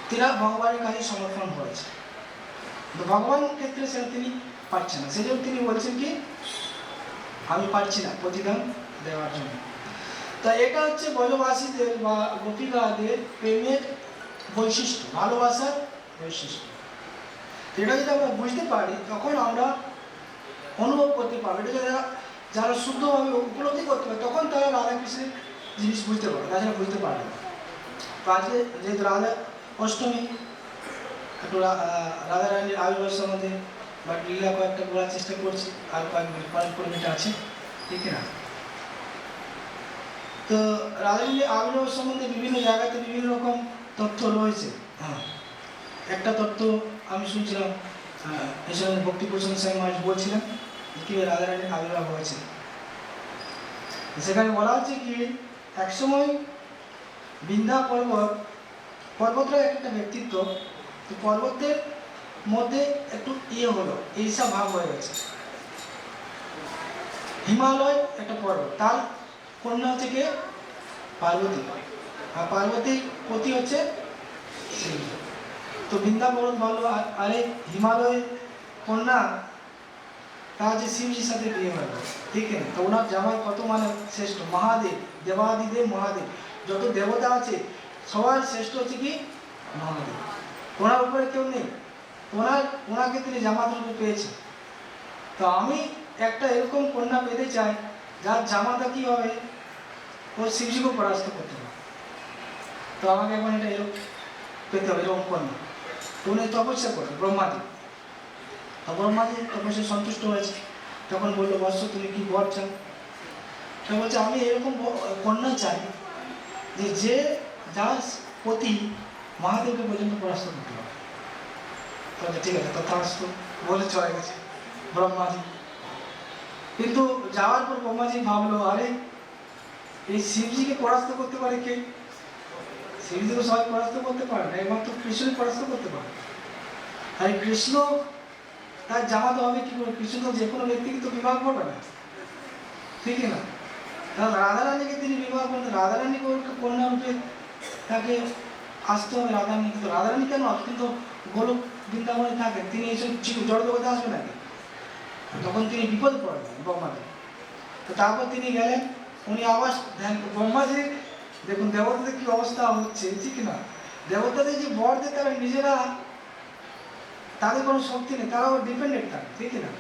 তারা ভগবানের কাছে সমর্পণ করেছে। তো ভগবানের ক্ষেত্রে সেটা তিনি পারছেন না, সেই জন্য তিনি বলছেন কি আমি পারছি না প্রতিদান দেওয়ার জন্য। তা এটা হচ্ছে ব্রজবাসীদের বা গোপিকাদের প্রেমের বৈশিষ্ট্য, ভালোবাসার বৈশিষ্ট্য। এটা যদি আমরা বুঝতে পারি তখন আমরা অনুভব করতে পারবো। এটা যারা যারা শুদ্ধভাবে উপলব্ধি করতে পারে তখন তারা রাধাকৃষ্ণের জিনিস বুঝতে পারে, তাছাড়া বুঝতে পারে না। তো আজকে যেহেতু রাধা অষ্টমী, একটু রাধারানীর আবির্ভাব সম্বন্ধে বা লীলা কয়েকটা বলার চেষ্টা করছি, আর কয়েক মিনিট আছে, ঠিক না? তো রাধারানীর আবির্ভাব সম্বন্ধে বিভিন্ন জায়গাতে বিভিন্ন রকম তথ্য রয়েছে। হ্যাঁ, একটা তথ্য আমি শুনছিলাম, এই সময় ভক্তিভূষণ স্বামী মহারাজ বলছিলেন কীভাবে রাধারানীর আবির্ভাব হয়েছে। সেখানে বলা হচ্ছে কি একসময় বৃন্দা পর্বতরা একটা ব্যক্তিত্ব, তো পর্বতের মধ্যে একটু হলো, এইসব ভাব হয়ে গেছে। হিমালয় একটা পর্বত, তার কন্যা হচ্ছে কে? পার্বতী, আর পার্বতীর পতি হচ্ছে শিব। তো বৃন্দা পর্বত ভালো, আরে হিমালয় কন্যা তা হচ্ছে শিবজির সাথে বিয়ে হয়ে গেল, ঠিক না? তো ওনার জামাই কত মানে শ্রেষ্ঠ, মহাদেব, দেবাদিদেব মহাদেব, যত দেবতা আছে সবার শ্রেষ্ঠ হচ্ছে কি মহাদেব। ওনার উপরে কেউ নেই, ওনাকে তিনি জামাত রূপে পেয়েছে। তো আমি একটা এরকম কন্যা পেতে চাই যার জামাতা কি হবে, ও শিবজিকে পরাস্ত করতে হবে। তো আমাকে এখন এটা এরকম পেতে হবে, এরকম কন্যা। তো উনি তপস্যা করে ব্রহ্মাজি, তো ব্রহ্মাজি তপস্যা সন্তুষ্ট হয়েছে। তখন বললো বৎস তুমি কি বর চাও? তো বলছে আমি এরকম কন্যা চাই যে যার প্রতি মহাদেবকে পর্যন্ত পরাস্ত করতে হবে। তাহলে ঠিক আছে, তথাস্তু বলে চলে গেছে ব্রহ্মাজি। কিন্তু যাওয়ার পর ব্রহ্মাজি ভাবলো আরে এই শিবজিকে পরাস্ত করতে পারে কে? শিবজিকে সবাই পরাস্ত করতে পারে না, একমাত্র কৃষ্ণই পরাস্ত করতে পারে। আর কৃষ্ণ তার জামাতে হবে কি করে? কৃষ্ণ তো যে কোনো ব্যক্তিকে তো বিবাহ করবে না, ঠিক না? কারণ রাধারানীকে তিনি বিবাহ করতেন, রাধারানীকে কন্যা রূপে তাকে আসতে হবে রাধারানী। কিন্তু রাধারানী কেন? কিন্তু গোলক বৃন্দাবনে থাকেন, তিনি এইসব জড়জগতে আসবেন নাকি? তখন তিনি বিপদে পড়বেন ব্রহ্মাজি। তো তারপর তিনি গেলেন, উনি আবার ধ্যান, ব্রহ্মাজি দেখুন দেবতাদের কি অবস্থা হচ্ছে, ঠিক না? দেবতাদের যে বর দেয় তারা নিজেরা, তাদের কোনো শক্তি নেই, তারাও ডিপেন্ডেন্ট থাকে, ঠিক না?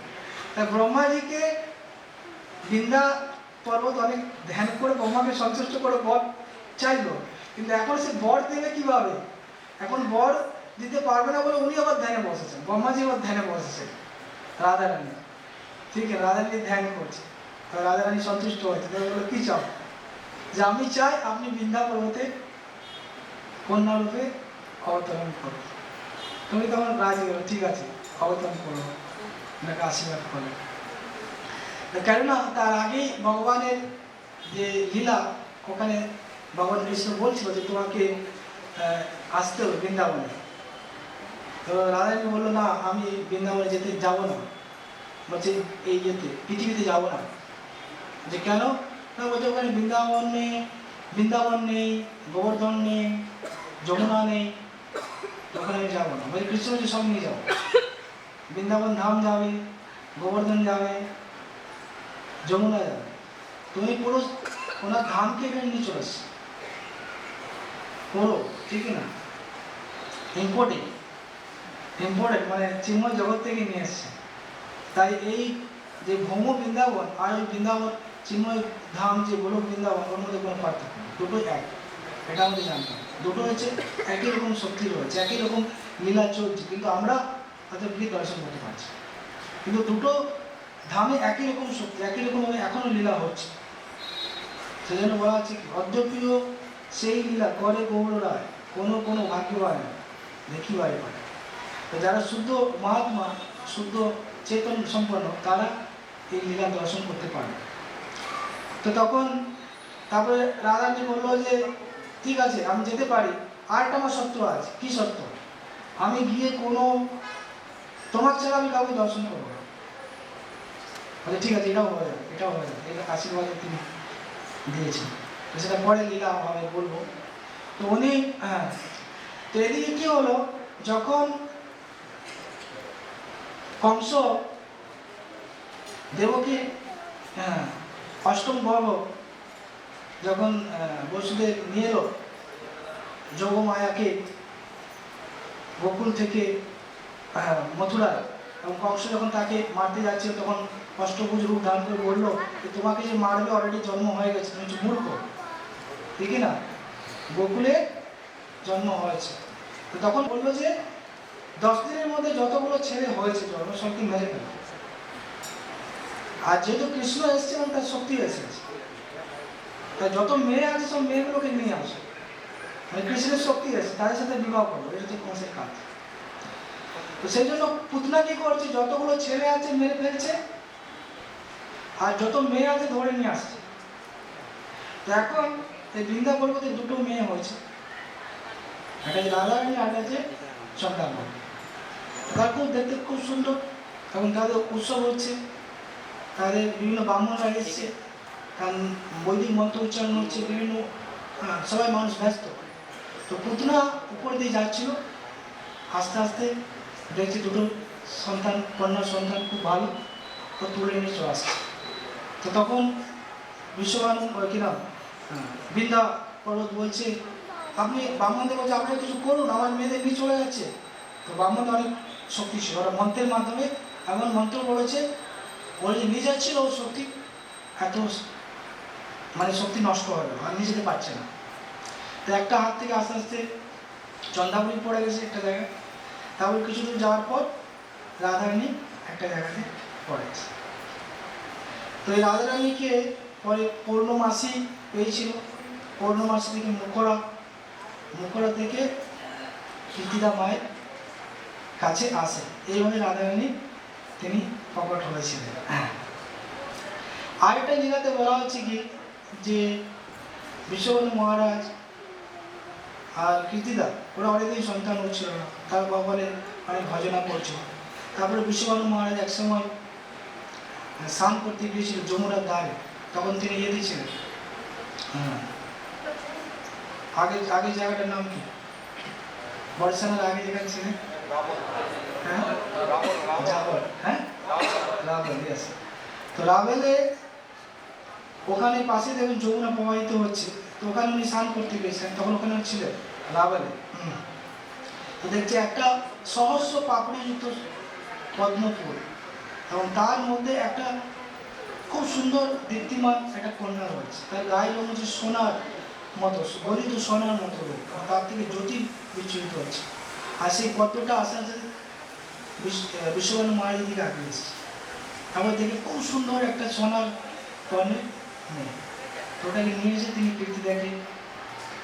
তাই ব্রহ্মাজিকে বৃন্দা পর্বত অনেক ধ্যান করে ব্রহ্মাকে সন্তুষ্ট করে বর চাইল, কিন্তু এখন সে বর দেবে কিভাবে? এখন বর দিতে পারবে না বলে উনি আবার ধ্যানে বসেছেন, ব্রহ্মাজি আবার ধ্যানে বসেছেন রাধারানী, ঠিক আছে? রাধারানী ধ্যান করছে, তো রাধারানী সন্তুষ্ট হয়েছে। তাই বলে কি চাও? যে আমি চাই আপনি বৃন্দা পর্বতে কন্যা রূপে অবতরণ করো। তুমি তখন রাজি হলো, ঠিক আছে অবতরণ করো, ওনাকে আশীর্বাদ করো। কেননা তার আগেই ভগবানের যে লীলা, ওখানে ভগবান কৃষ্ণ বলছিল যে তোমাকে আসতে হবে বৃন্দাবনে। তো রাধারানী বললো না আমি বৃন্দাবনে যেতে যাব না, বলছে এই পৃথিবীতে যাব না। যে কেন? না বলছে ওখানে বৃন্দাবন নেই, গোবর্ধন নেই, যমুনা নেই, ওখানে আমি যাবো না। বলছে কৃষ্ণ বলছে সব নিয়ে যাবো, বৃন্দাবন ধাম যাবে, গোবর্ধন যাবে, যমুনা যাবে। তুমি পুরো ওনার ধামকে এখানে নিয়ে চলে আসছে পুরো, ঠিক না? ইম্পোর্টেড মানে চিন্ময় জগৎ থেকে নিয়ে এসছে। তাই এই যে ভৌম বৃন্দাবন আর ওই বৃন্দাবন চিন্ময় ধাম যে গোলক বৃন্দাবন, ওর মধ্যে কোনো পার্থক্য নেই, দুটোই এক। এটা আমাদের জানতাম। দুটো হচ্ছে একই রকম শক্তি রয়েছে, একই রকম লীলা চলছে, কিন্তু আমরা হয়তো গিয়ে দর্শন করতে পারছি। কিন্তু দুটো ধামে একই রকম শক্তি, একই রকমভাবে এখনো লীলা হচ্ছে। সেজন্য বলা হচ্ছে কি, অদ্যপ্রিয় সেই লীলা করে গৌর রায়, কোনো কোনো ভাগ্যবান দেখিবারে পারে। তো যারা শুদ্ধ মহাত্মা, শুদ্ধ চেতন সম্পন্ন, তারা এই লীলা দর্শন করতে পারে। তো তখন তারপরে রাধারানী বললো যে ঠিক আছে আমি যেতে পারি, আর একটা আমার শর্ত আছে। কি শর্ত? আমি গিয়ে কোনো তোমার ছাড়া আমি কাউকে দর্শন করবো না। বলে ঠিক আছে, এটাও হয়ে যাবে, এটাও হয়ে যাবে। এটা আশীর্বাদ তিনি দিয়েছেন। তো সেটা পরে লীলা হবে বলবো। তো উনি হ্যাঁ, তো এদিকে কি হলো, যখন কংস দেবকী হ্যাঁ অষ্টম পর্ব যখন বসুদেব নিয়ে এলো যোগমায়াকে গোকুল থেকে মথুরায়, এবং কংস যখন তাকে মারতে যাচ্ছে তখন অষ্টভুজ রূপ ধারণ করে বললো যে তোমাকে যে মারবে অলরেডি জন্ম হয়ে গেছে, তুমি হচ্ছে মূর্খ, ঠিকই না? গোকুলে জন্ম হয়েছে। তো তখন বললো যে 10 দিনের মধ্যে যতগুলো ছেলে হয়েছে জন্ম সবকে মেরে ফেলো। আর যেহেতু কৃষ্ণ এসছে এবং তার শক্তি এসেছে, তাই যত মেয়ে আছে সব মেয়েগুলোকে নিয়ে আসে, মানে কৃষ্ণের শক্তি আছে, তাদের সাথে বিবাহ করো, এটা হচ্ছে কংসের কাজ। তো সেই জন্য পুতনা কি করছে, যতগুলো ছেলে আছে মেরে ফেলছে, আর যত মেয়ে আছে ধরে নিয়ে আসছে। তো এখন এই বৃন্দা পর্বতে দুটো মেয়ে হয়েছে, একটা যে রাধারানী, আর একটা যে চন্দ্রাবতী। তারা খুব দেখতে খুব সুন্দর, এবং তাদের উৎসব হচ্ছে, তাদের বিভিন্ন ব্রাহ্মণরা এসছে, কারণ বৈদিক মন্ত্র উচ্চারণ হচ্ছে, বিভিন্ন সবাই মানুষ ব্যস্ত। তো পুতনা উপর দিয়ে যাচ্ছিল, আস্তে আস্তে দেখছি দুটো সন্তান, কন্যা সন্তান খুব ভালো, তো তুলে নিয়ে চলে আসছে। তো তখন বিশ্ববান কিনা বৃন্দা পর্বত বলছে, আপনি ব্রাহ্মণদের বলছে আপনি কিছু করুন, আমার মেয়েদের নিয়ে চলে যাচ্ছে। তো ব্রাহ্মণ অনেক শক্তিশালী, ওরা মন্ত্রের মাধ্যমে এমন মন্ত্র বলেছে, বলে যে নিয়ে যাচ্ছিল ওর শক্তি এত, মানে শক্তি নষ্ট হয়ে গেল, আর নিয়ে যেতে পারছে না। তো একটা হাত থেকে আস্তে আস্তে চন্দ্রাবতী পড়ে গেছে একটা জায়গায়, তারপর কিছু দূর যাওয়ার পর রাধারানী একটা জায়গাতে পড়ে গেছে। তো এই রাধারানীকে পরে পৌর্ণমাসী পেয়েছিল, পৌর্ণমাসী থেকে মুখরা থেকে কীর্তিদা মায়ের কাছে আসে, এইভাবে রাধারানী তিনি প্রকট হয়েছিলেন। আরেকটা লীলাতে বলা হচ্ছে কি, যে বিশ্ববন্ধু মহারাজ আর কীর্তিদা ওরা অনেকদিন সন্তান হচ্ছিল না, তার ভগবানের অনেক ভজনা করছিল। তারপরে বিশ্ববন্ধু মহারাজ একসময় স্নান করতে গিয়েছিল যমুনার ধারে, তখন তিনি ইয়ে দিয়েছিলেন, আগে জায়গাটার নাম কি, বর্ষানার আগে যেখানে ছিলেন, হ্যাঁ জাবর, হ্যাঁ রাবেল, ইয়েস। তো রাবেলে ওখানে পাশে দেখুন যমুনা প্রবাহিত হচ্ছে, তো ওখানে উনি স্নান করতে গিয়েছিলেন, তখন ওখানে ছিলেন রাবেলে। তো দেখছি একটা সহস্র পাপড়িযুক্ত পদ্ম ফুল, এবং তার মধ্যে একটা খুব সুন্দর দীপ্তিমান একটা কন্যা রয়েছে, তার গায়ের রঙ হচ্ছে সোনার মতো, গলিত সোনার মতো রূপ, তার থেকে জ্যোতি বিচ্ছুরিত হচ্ছে। আর সেই পদ্মটা আস্তে আস্তে বিশ্ববন্ধু মহারাজের দিকে আগে এসেছে, আবার দেখে খুব সুন্দর একটা সোনার কর্ণের মেয়ে, ওটাকে নিয়ে এসে তিনি কীর্তিদাকে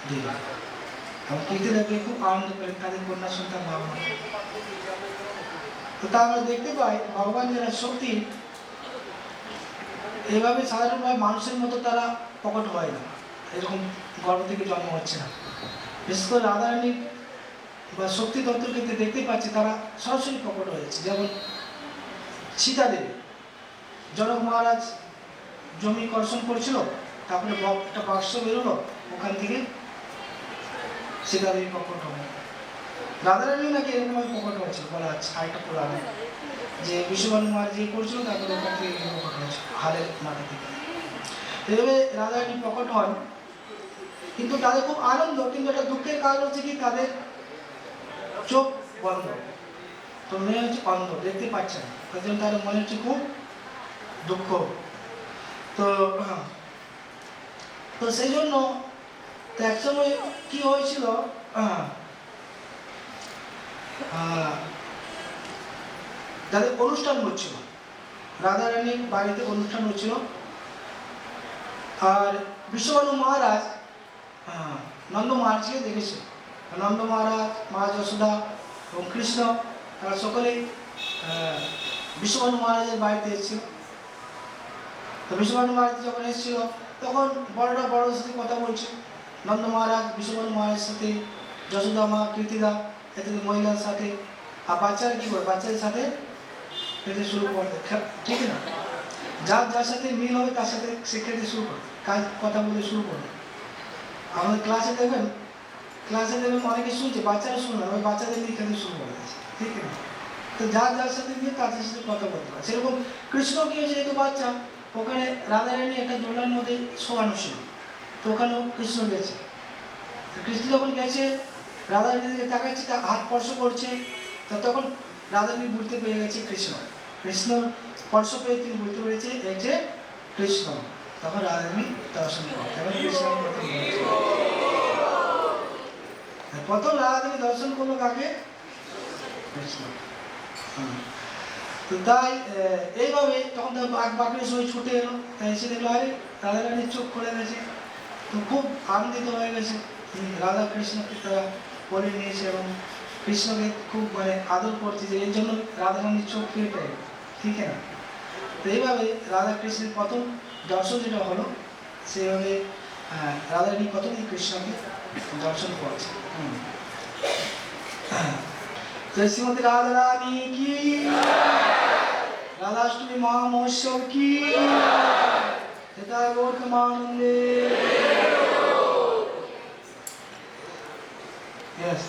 দিলেন, এবং কীর্তিদাকে খুব আনন্দ করেন তাদের কন্যা সন্তান লাভ হয়। তো তা আমরা দেখতে পাই ভগবান যারা শক্তি, এইভাবে সাধারণভাবে মানুষের মতো তারা প্রকট হয় না, এরকম গর্ভ থেকে জন্ম হচ্ছে না। বিশেষ করে রাধারানীর বা শক্তি তত্ত্বের ক্ষেত্রে দেখতে পাচ্ছি তারা সরাসরি প্রকট হয়েছে। যেমন সীতাদেবী, জনক মহারাজ জমি কর্ষণ করেছিল, তারপরে একটা বাক্স বেরোলো, ওখান থেকে সীতাদেবী প্রকট হবে। রাধারানী নাকি এরকমভাবে প্রকট হয়েছে বলা আছে আরেকটা পুরাণে, যে বিশ্ববন্ধু মহারাজ যে করছিল তারপরে ওখান থেকে প্রকট হয়েছে হালের মাথা থেকে। এইভাবে রাধারানী প্রকট হন, কিন্তু তাদের খুব আনন্দ, কিন্তু একটা দুঃখের কারণ হচ্ছে কি তাদের চোখ বন্ধ, তো মেয়ে হচ্ছে অন্ধ, দেখতে পাচ্ছে না, তার জন্য তাদের মনে হচ্ছে খুব দুঃখ। তো সেই জন্য তো একসময় কি হয়েছিল, যাদের অনুষ্ঠান হচ্ছিল, রাধারানীর বাড়িতে অনুষ্ঠান হচ্ছিল, আর বিশ্ববানু মহারাজ নন্দ মহারাজকে দেখেছে। নন্দ মহারাজ, মা যশোদা এবং কৃষ্ণ তারা সকলেই বিশ্ববানু মহারাজের বাড়িতে এসেছিল। তো বিশ্ববানু মহারাজ যখন এসেছিল তখন বড়রা বড়দের সাথে কথা বলছে। নন্দ মহারাজ বিশ্ববানু মহারাজের সাথে, যশোদা মা, কীর্তিদা ইত্যাদি মহিলার সাথে, আর বাচ্চারা কী করে, বাচ্চাদের সাথে খেতে শুরু করতে, ঠিক না? যার সাথে মিল হবে তার সাথে সে খেতে শুরু করে, কাজ কথা বলতে শুরু করবে। আমাদের ক্লাসে দেখবেন অনেকে শুনছে, বাচ্চারা শুনবে, ওই বাচ্চাদের নিয়ে খেতে শুরু করে দিচ্ছে, ঠিক না? তো যার সাথে মিল তাদের সাথে কথা বলতে পারে। সেরকম কৃষ্ণ কি হয়েছে, যেহেতু বাচ্চা, ওখানে রাধারানী একটা জোলার মধ্যে শোয়ানো ছিল, তো ওখানেও কৃষ্ণ গেছে। কৃষ্ণ যখন গেছে, রাধারানী দিকে তাকাচ্ছে, তার হাত স্পর্শ করছে, তো তখন রাধারানী বুঝতে পেরে গেছে কৃষ্ণর স্পর্শ পেয়ে তিনি বুঝতে পেরেছে এই যে কৃষ্ণ। তখন রাধারানী দর্শন করে, তখন কৃষ্ণ প্রথম রাধারানী দর্শন করলো কাকে? কৃষ্ণ। তো তাই এইভাবে তখন বাকির সবাই ছুটে এলো, তাই এসে দেখলো আরে রাধারানীর চোখ খুলে গেছে, তো খুব আনন্দিত হয়ে গেছে। রাধা কৃষ্ণকে তারা বলে নিয়েছে এবং কৃষ্ণকে খুব আদর করছে, যে এর জন্য রাধারানীর চোখ ফিরে পেয়ে, ঠিক না? তো এইভাবে রাধা কৃষ্ণের প্রথম দর্শন যেটা হলো, সেভাবে রাধারানী প্রথমই কৃষ্ণকে দর্শন করছে। জয় শ্রীমতী রাধারানী কি, রাধাষ্টমী মহামহোৎসব কি, জয় গৌর প্রেমানন্দে। Yes.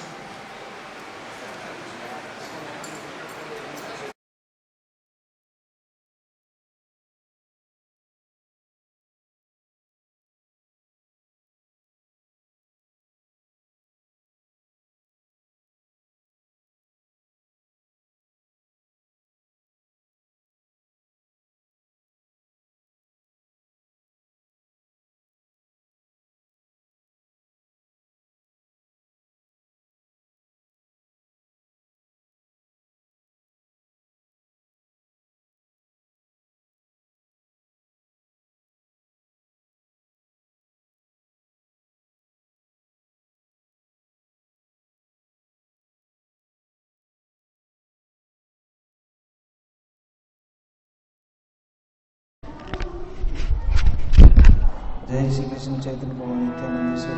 जय श्री कृष्ण चैतन्य प्रभु नित्यानंद ईश्वर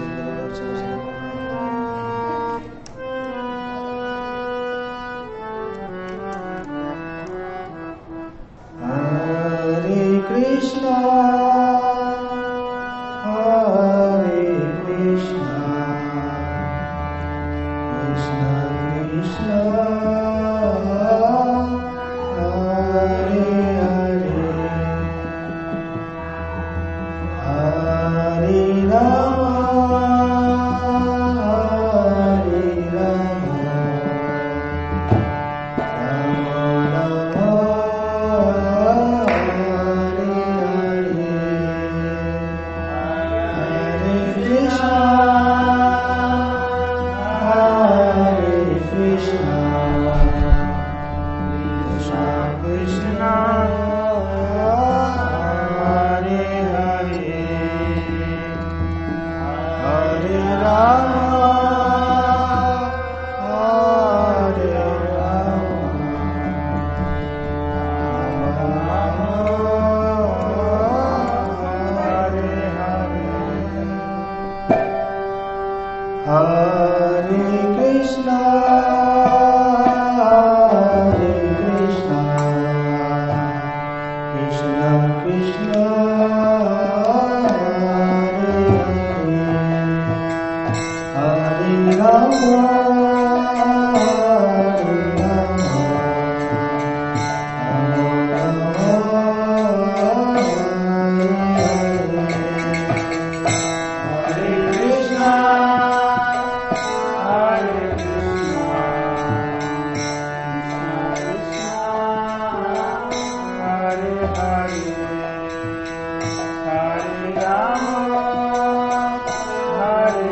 हरे Krishna Krishna Krishna Hare Hare Hare Hare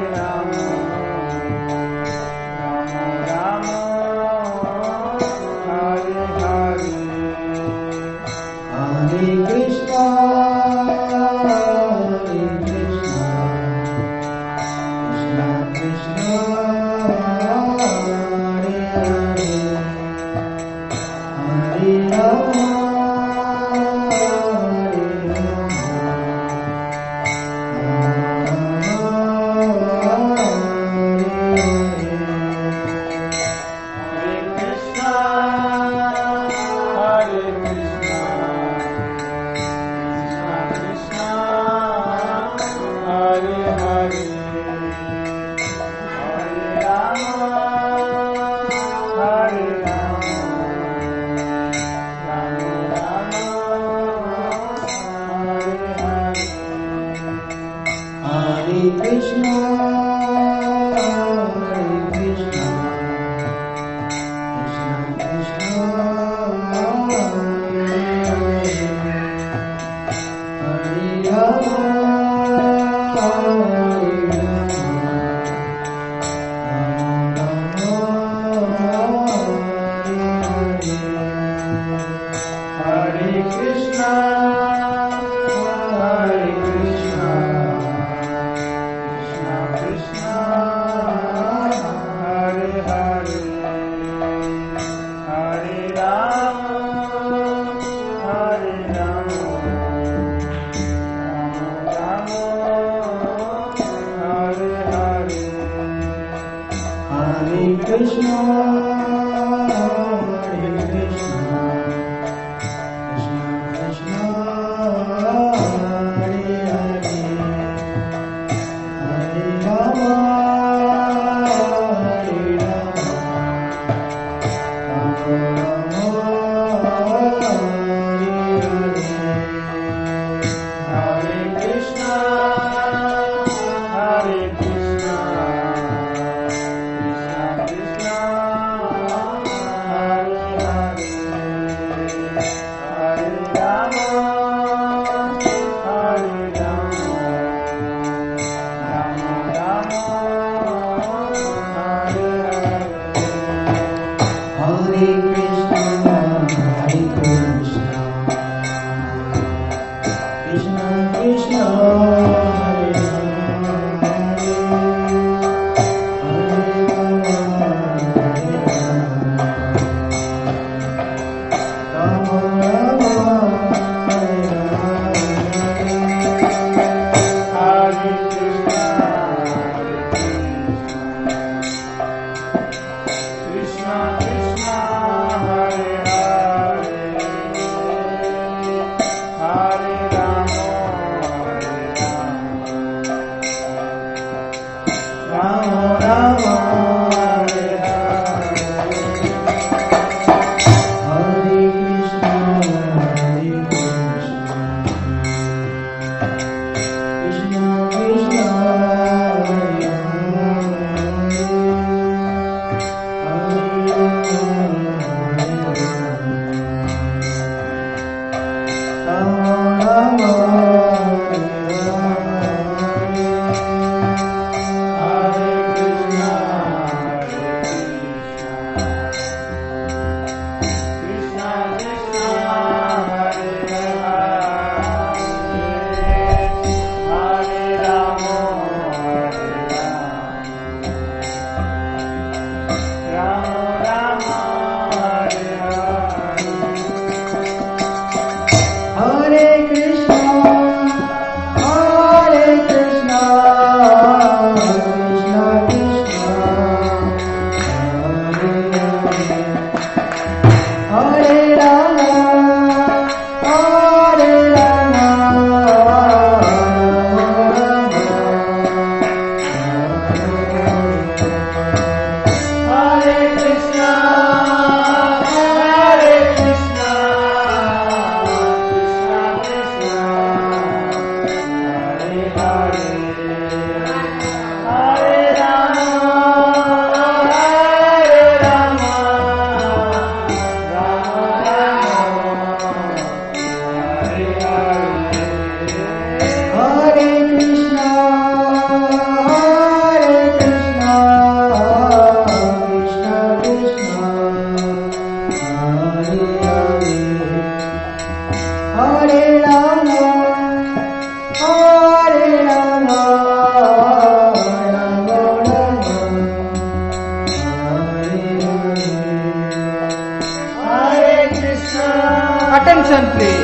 Attention please.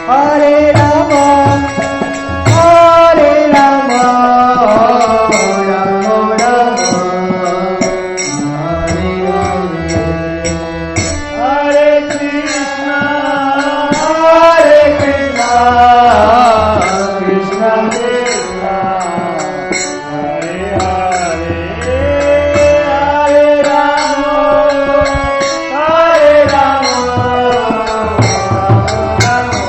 Hare Rama, Hare Rama, Rama Rama, Hare Hare, Hare Krishna, Hare Krishna, Krishna Krishna, Hare Hare, Hare Rama, Hare Rama, Rama Rama,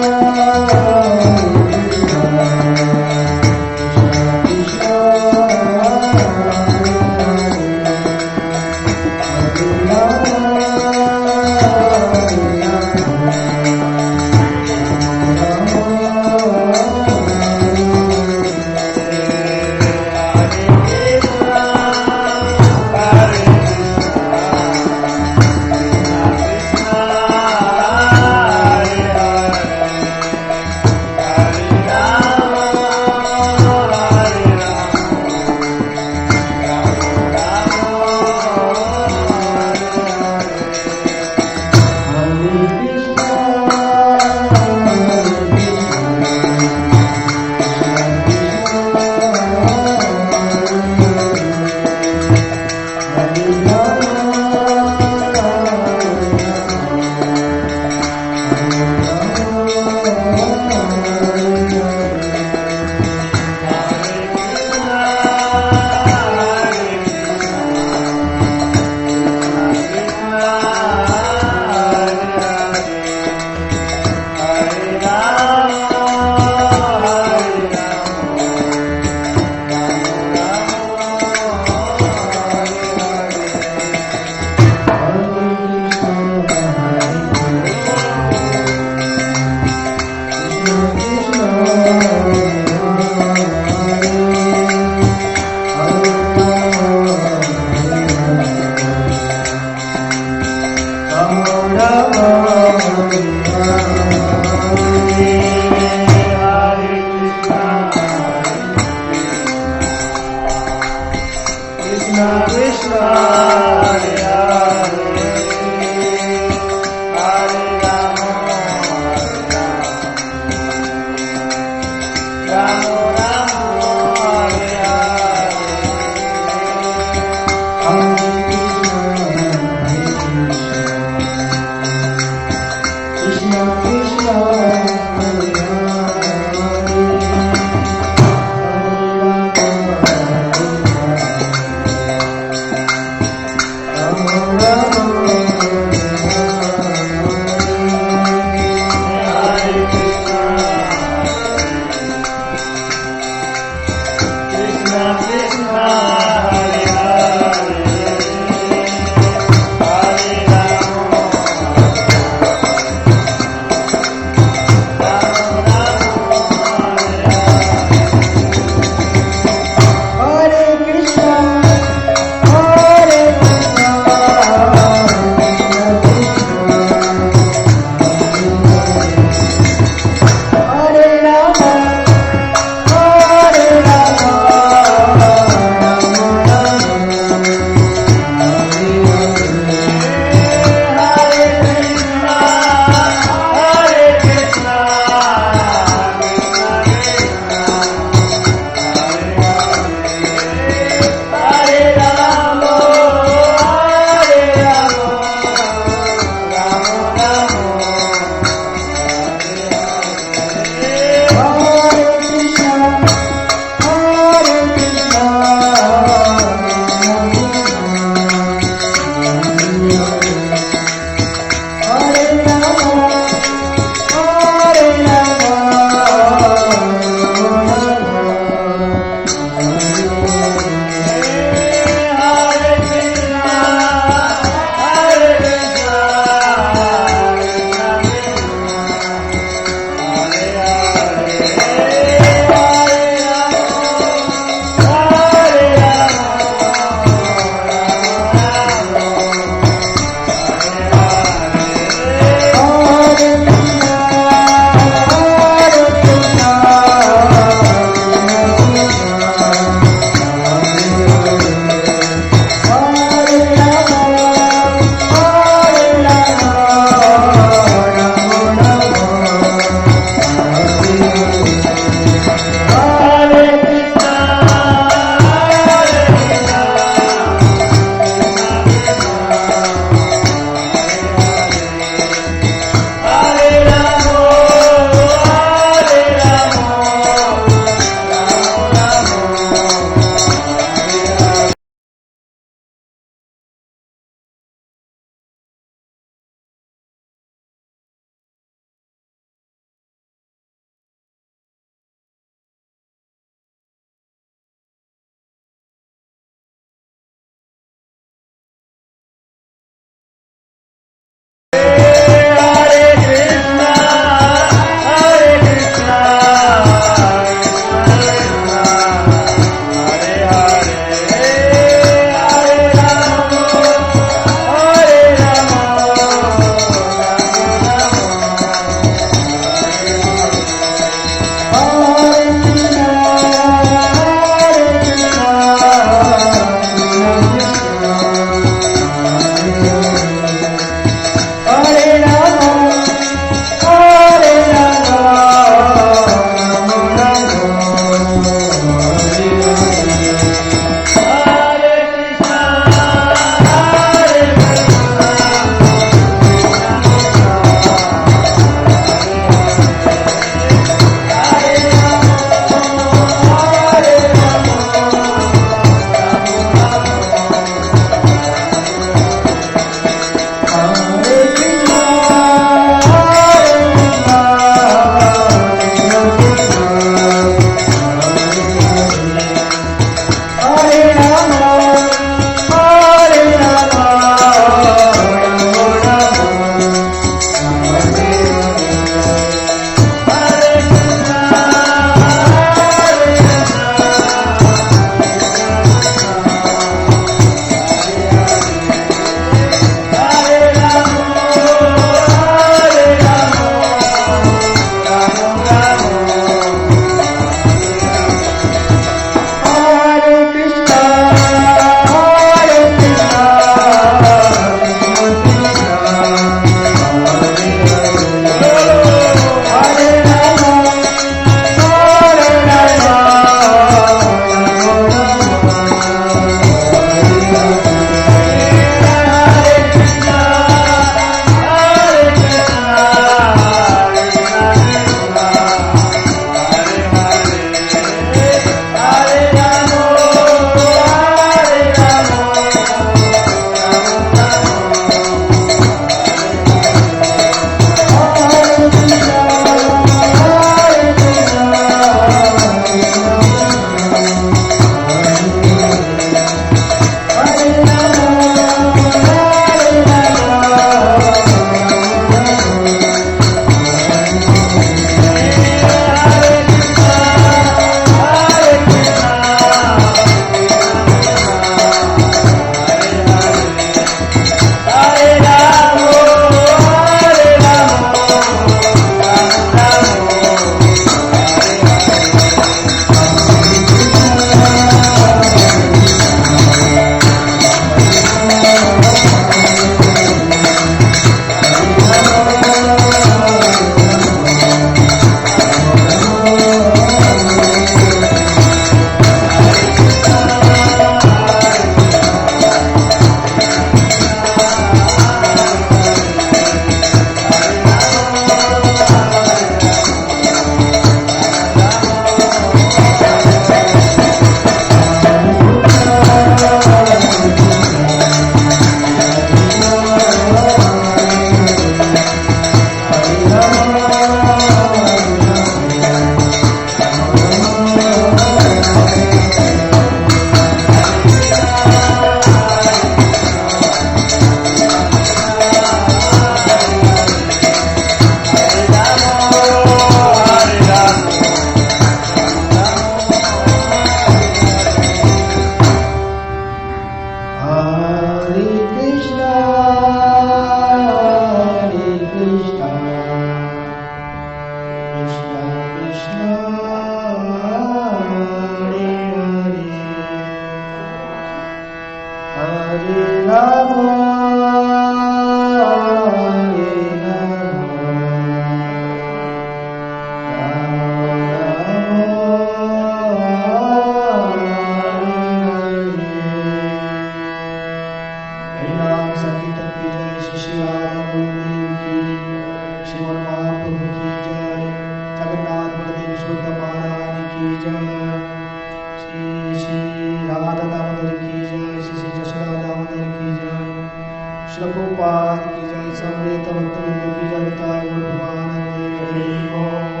महाराज की जय। समवेत भक्तवृंद की जय। ताय गुरु भगवान की हरि ओम।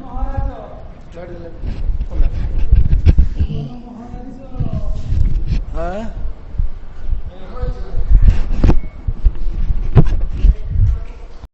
महाराज